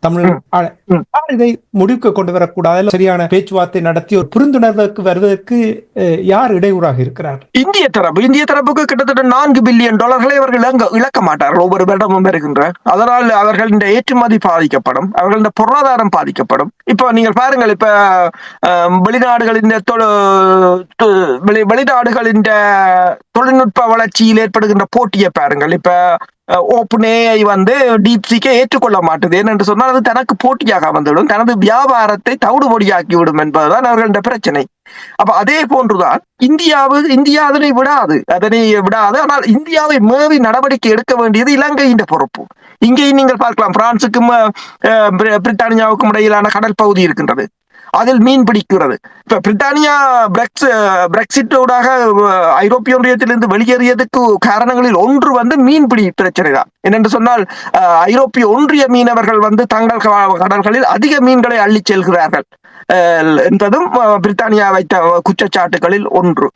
இதை முடிவுக்கு கொண்டு வரக்கூடாது, சரியான பேச்சுவார்த்தை நடத்தி ஒரு புரிந்துணர்வுக்கு வருவதற்கு யார் இடையூறாக இருக்கிறார்? இந்திய தரப்புக்கு கிட்டத்தட்ட $4 பில்லியன் அவர்கள் இழக்க மாட்டார்கள் ஒவ்வொரு வருடமும் வருகின்ற. அதனால் அவர்களின் ஏற்றுமதி பாதிக்கப்படும், அவர்களின் பொருளாதாரம் பாதிக்கப்படும். இப்போ நீங்கள் பாருங்கள், இப்ப வெளிநாடுகளின் தொழில்நுட்ப வளர்ச்சியில் ஏற்படுகின்ற போட்டியை பாருங்கள். இப்ப ஓப்பன்ஏஐ டீப்சீக்கை ஏற்றுக்கொள்ள மாட்டது. ஏனென்று சொன்னால் அது தனக்கு போட்டியாக வந்துவிடும், தனது வியாபாரத்தை தவிடுபொடியாக்கி விடும் என்பதுதான் அவர்களின் பிரச்சனை. அப்ப அதே போன்றுதான் இந்தியா அதனை விடாது. ஆனால் இந்தியாவை மேவி நடவடிக்கை எடுக்க வேண்டியது இலங்கையின் பொறுப்பு. இங்கேயும் நீங்கள் பார்க்கலாம், பிரான்சுக்கும் பிரித்தானியாவுக்கும் இடையிலான கடல் பகுதி இருக்கின்றது, அதில் மீன் பிடிக்கிறது. இப்ப பிரித்தானியா பிரெக்சிட்டோடாக ஐரோப்பிய ஒன்றியத்திலிருந்து வெளியேறியதுக்கு காரணங்களில் ஒன்று மீன்பிடி பிரச்சனை தான். என்னென்று சொன்னால், ஐரோப்பிய ஒன்றிய மீனவர்கள் தங்கள் கடல்களில் அதிக மீன்களை அள்ளி செல்கிறார்கள் என்பதும் பிரித்தானியா வைத்த குற்றச்சாட்டுகளில் ஒன்று.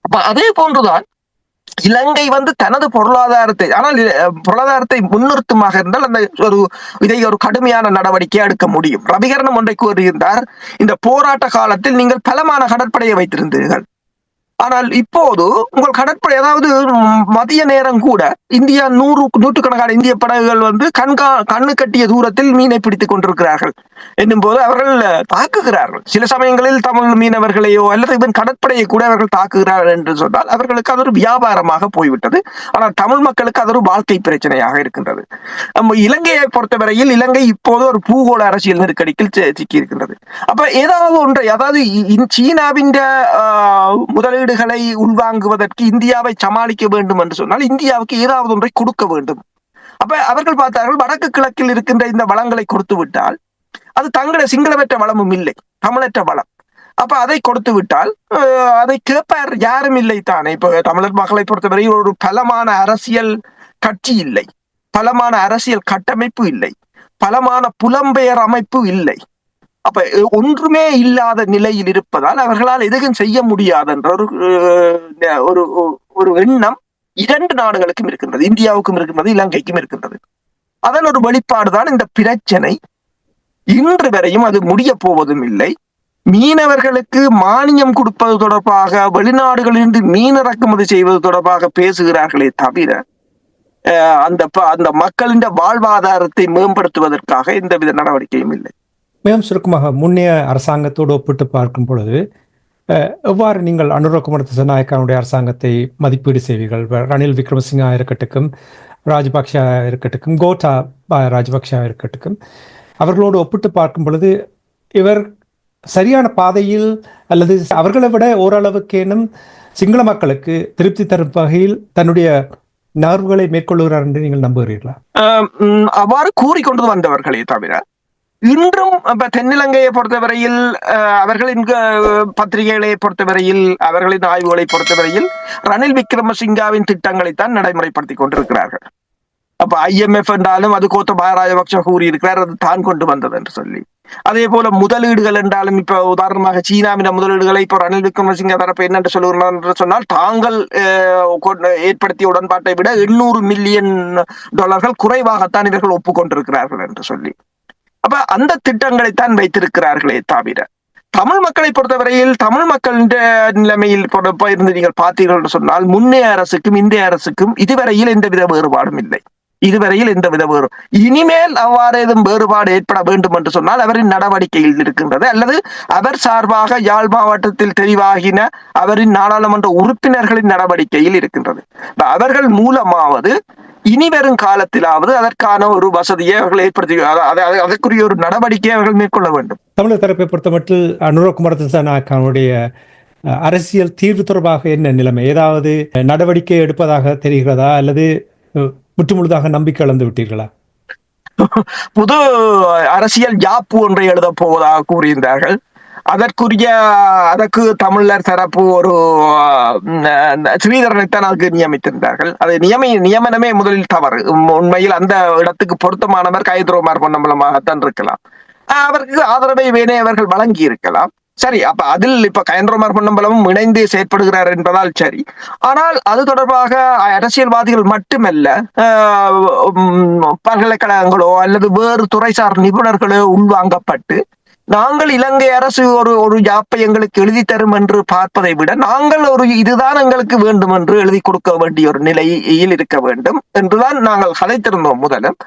அப்ப அதே போன்றுதான் இலங்கை தனது பொருளாதாரத்தை முன்னிறுத்துமாக இருந்தால் இதை ஒரு கடுமையான நடவடிக்கை எடுக்க முடியும். ரவிகரன் ஒன்றை கூறியிருந்தார், இந்த போராட்ட காலத்தில் நீங்கள் பலமான கடற்படையை வைத்திருந்தீர்கள், ஆனால் இப்போது உங்கள் கடற்படை, அதாவது மதிய நேரம் கூட இந்தியா நூற்றுக்கணக்கான இந்திய படகுகள் கண்ணு கட்டிய தூரத்தில் மீனை பிடித்துக் கொண்டிருக்கிறார்கள் என்னும் போது அவர்கள் தாக்குகிறார்கள். சில சமயங்களில் தமிழ் மீனவர்களையோ அல்லது இவன் கடற்படையை கூட அவர்கள் தாக்குகிறார்கள் என்று சொன்னால் அவர்களுக்கு அது ஒரு வியாபாரமாக போய்விட்டது. ஆனால் தமிழ் மக்களுக்கு அது ஒரு வாழ்க்கை பிரச்சனையாக இருக்கின்றது. இலங்கையை பொறுத்தவரையில் இலங்கை இப்போது ஒரு பூகோள அரசியல் நெருக்கடியில் சிக்கி இருக்கின்றது. அப்ப ஏதாவது ஒன்றை, அதாவது சீனாவின் முதலீடுகளை உள்வாங்குவதற்கு இந்தியாவை சமாளிக்க வேண்டும் என்று சொன்னால் இந்தியாவுக்கு ஏதாவது ஒன்றை கொடுக்க வேண்டும். அப்ப அவர்கள் பார்த்தார்கள், வடக்கு கிழக்கில் இருக்கின்ற இந்த வளங்களை கொடுத்து விட்டால் அது தங்களை சிங்களவற்ற வளமும் இல்லை, தமிழற்ற வளம். அப்ப அதை கொடுத்து விட்டால் அதை கேட்பார் யாரும் இல்லை தானே. இப்போ தமிழர் மக்களை பொறுத்தவரை ஒரு பலமான அரசியல் கட்சி இல்லை, பலமான அரசியல் கட்டமைப்பு இல்லை, பலமான புலம்பெயர் அமைப்பு இல்லை. அப்ப ஒன்றுமே இல்லாத நிலையில் இருப்பதால் அவர்களால் எதுவும் செய்ய முடியாது என்ற ஒரு எண்ணம் இரண்டு நாடுகளுக்கும் இருக்கின்றது, இந்தியாவுக்கும் இருக்கின்றது, இலங்கைக்கும் இருக்கின்றது. அதன் ஒரு வெளிப்பாடுதான் இந்த பிரச்சனை. இன்று வரையும் அது முடிய போவதும் இல்லை. மீனவர்களுக்கு மானியம் கொடுப்பது தொடர்பாக, வெளிநாடுகளிலிருந்து மீன் இறக்குமதி செய்வது தொடர்பாக பேசுகிறார்களே தவிர அந்த மக்களின் வாழ்வாதாரத்தை மேம்படுத்துவதற்காக எந்தவித நடவடிக்கையும் இல்லை. மேலும் சுருக்கமாக முன்னைய அரசாங்கத்தோடு ஒப்பிட்டு பார்க்கும் பொழுது எவ்வாறு நீங்கள் அனுரகுமார திசாநாயக்காவுடைய அரசாங்கத்தை மதிப்பீடு செய்வீர்கள்? ரணில் விக்ரமசிங்க இருக்கட்டுக்கும் ராஜபக்ஷ இருக்கட்டும், கோட்டா ராஜபக்ஷ இருக்கட்டும், அவர்களோடு ஒப்பிட்டு பார்க்கும் பொழுது இவர் சரியான பாதையில் அல்லது அவர்களை விட ஓரளவுக்கேனும் சிங்கள மக்களுக்கு திருப்தி தரும் வகையில் தன்னுடைய நகர்வுகளை மேற்கொள்கிறார் என்று நீங்கள் நம்புகிறீர்களா? அவ்வாறு கூறிக்கொண்டு வந்தவர்களே தவிர இன்றும் தென்னிலங்கையை பொறுத்தவரையில் அவர்களின் பத்திரிகைகளை பொறுத்தவரையில் அவர்களின் ஆய்வுகளை பொறுத்தவரையில் ரணில் விக்ரமசிங்காவின் திட்டங்களைத்தான் நடைமுறைப்படுத்திக் கொண்டிருக்கிறார்கள். அப்ப IMF என்றாலும் அது கோத்தபாய ராஜபக்ஷ கூறியிருக்கிறார், அது தான் கொண்டு வந்தது என்று சொல்லி. அதே போல முதலீடுகள் என்றாலும் இப்ப உதாரணமாக சீனாவின் முதலீடுகளை இப்போ ரணில் விக்ரமசிங்க தரப்பு என்னென்று சொல்லுகிறார் என்று சொன்னால், தாங்கள் ஏற்படுத்திய உடன்பாட்டை விட 800 மில்லியன் டாலர்கள் குறைவாகத்தான் இவர்கள் ஒப்புக்கொண்டிருக்கிறார்கள் என்று சொல்லி. அப்ப அந்த திட்டங்களைத்தான் வைத்திருக்கிறார்களே தவிர தமிழ் மக்களை பொறுத்தவரையில் தமிழ் மக்களின் நிலைமையில் இருந்து நீங்கள் பார்த்தீர்கள் என்று சொன்னால், முன்னைய அரசுக்கும் இந்திய அரசுக்கும் இதுவரையில் எந்தவித வேறுபாடும் இல்லை. இதுவரையில் எந்தவித இனிமேல் அவ்வாறு ஏதும் வேறுபாடு ஏற்பட வேண்டும் என்று சொன்னால் அவரின் நடவடிக்கையில் இருக்கின்றது, அல்லது அவர் சார்பாக யாழ் மாவட்டத்தில் தெரிவாகின அவரின் நாடாளுமன்ற உறுப்பினர்களின் நடவடிக்கையில் இருக்கின்றது. அவர்கள் மூலமாவது இனி வரும் காலத்திலாவது அதற்கான ஒரு வசதியை அவர்கள் ஏற்படுத்தி அதற்குரிய ஒரு நடவடிக்கையை அவர்கள் மேற்கொள்ள வேண்டும். தமிழர் தரப்பை பொறுத்தமட்டில் அனுரகுமார திசாநாயக்கனுடைய அரசியல் தீர்வு தொடர்பாக என்ன நிலைமை? ஏதாவது நடவடிக்கை எடுப்பதாக தெரிகிறதா அல்லது முற்றுமுழுதாக நம்பிக்கை இழந்து விட்டீர்களா? புது அரசியல் ஜாப்பு ஒன்றை எழுத போவதாக கூறியிருந்தார்கள். அதற்கு தமிழர் தரப்பு ஒரு ஸ்ரீதரனைத்தான் அதுக்கு நியமித்திருந்தார்கள். அது நியமனமே முதலில் தவறு. உண்மையில் அந்த இடத்துக்கு பொருத்தமானவர் கைதுரோமார் பொன்னம்பலமாகத்தான் இருக்கலாம். அவருக்கு ஆதரவை வேணே அவர்கள் வழங்கி இருக்கலாம். சரி, அப்ப அதில் இப்ப கயன்ரோமார் பொன்னம்பலமும் இணைந்து செயற்படுகிறார் என்பதால் சரி. ஆனால் அது தொடர்பாக அரசியல்வாதிகள் மட்டுமல்ல, பல்கலைக்கழகங்களோ அல்லது வேறு துறைசார் நிபுணர்களோ உள்வாங்கப்பட்டு நாங்கள் இலங்கை அரசு ஒரு ஜாப்பை எங்களுக்கு எழுதி தரும் என்று பார்ப்பதை விட நாங்கள் இதுதான் எங்களுக்கு வேண்டும் என்று எழுதி கொடுக்க வேண்டிய ஒரு நிலையில் இருக்க வேண்டும் என்றுதான் நாங்கள் கதைத்திருந்தோம் முதலும்.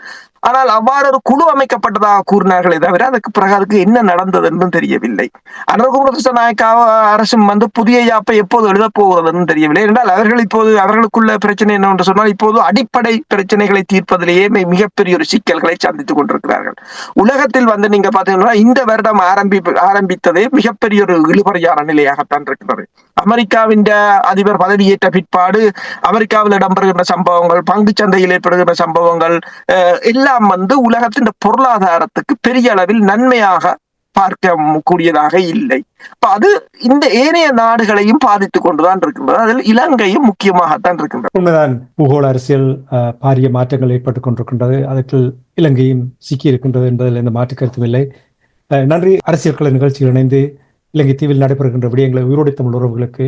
ஆனால் அவ்வாறு ஒரு குழு அமைக்கப்பட்டதாக கூறினார்களே தவிர அதுக்கு என்ன நடந்தது என்றும் தெரியவில்லை. அனுரகுமார திசாநாயக்கா அரசும் புதிய ஜாப்பை எப்போது எழுதப் போகிறது என்று தெரியவில்லை. என்றால் அவர்கள் இப்போது அவர்களுக்குள்ள பிரச்சனை என்னவென்று சொன்னால், இப்போது அடிப்படை பிரச்சனைகளை தீர்ப்பதிலேயே மிகப்பெரிய ஒரு சிக்கல்களை சந்தித்துக் கொண்டிருக்கிறார்கள். உலகத்தில் நீங்க பாத்தீங்கன்னா இந்த வருடம் ஆரம்பித்ததே மிகப்பெரிய ஒரு இழுபறியான நிலையாகத்தான் இருக்கிறது. அமெரிக்காவின் அதிபர் பதவியேற்ற பிற்பாடு அமெரிக்காவில் இடம்பெறுகின்ற சம்பவங்கள், பங்கு சந்தையில் ஏற்படுகின்ற சம்பவங்கள் எல்லாம் உலகத்தின் பொருளாதாரத்துக்கு பெரிய அளவில் நன்மையாக பார்க்க கூடியதாக இல்லை. அது இந்த ஏனைய நாடுகளையும் பாதித்துக் கொண்டுதான் இருக்கின்றது. அதில் இலங்கையும் முக்கியமாகத்தான் இருக்கின்றது. உண்மைதான், பூகோள அரசியல் பாரிய மாற்றங்கள் ஏற்பட்டுக் கொண்டிருக்கின்றது. அதற்கு இலங்கையும் சிக்கி இருக்கின்றது என்பதில் எந்த மாற்று கருத்தும் இல்லை. நன்றி. அரசியல் கள நிகழ்ச்சியில் இணைந்து இலங்கை தீவில் நடைபெறுகின்ற விடயங்களை உயிரோடை தமிழ் உறவுகளுக்கு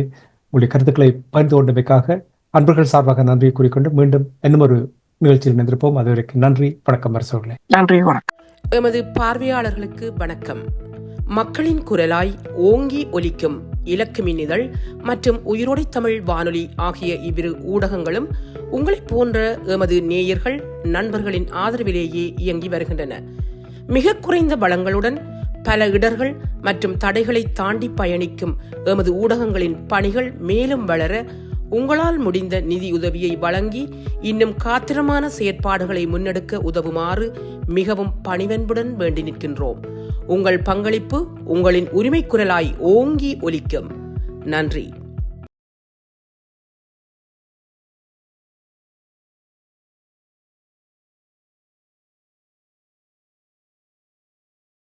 உங்களுடைய கருத்துக்களை பகிர்ந்து கொண்டமைக்காக அன்பர்கள் சார்பாக நன்றியை கூறிக்கொண்டு மீண்டும் இன்னும் ஒரு நிகழ்ச்சியில் இணைந்திருப்போம். அதுவரைக்கும் நன்றி, வணக்கம். அரசர்களே நன்றி, வணக்கம். எமது பார்வையாளர்களுக்கு வணக்கம். மக்களின் குரலாய் ஓங்கி ஒலிக்கும் இலக்கு மின்னிதழ் மற்றும் உயிரோடை தமிழ் வானொலி ஆகிய இவ்விரு ஊடகங்களும் உங்களைப் போன்ற எமது நேயர்கள் நண்பர்களின் ஆதரவிலேயே இயங்கி வருகின்றன. மிக குறைந்த வளங்களுடன் பல இடர்கள் மற்றும் தடைகளை தாண்டி பயணிக்கும் எமது ஊடகங்களின் பணிகள் மேலும் வளர உங்களால் முடிந்த நிதியுதவியை வழங்கி இன்னும் காத்திரமான செயற்பாடுகளை முன்னெடுக்க உதவுமாறு மிகவும் பணிவன்புடன் வேண்டி நிற்கின்றோம். உங்கள் பங்களிப்பு உங்களின் உரிமை குரலாய் ஓங்கி ஒலிக்கும். நன்றி.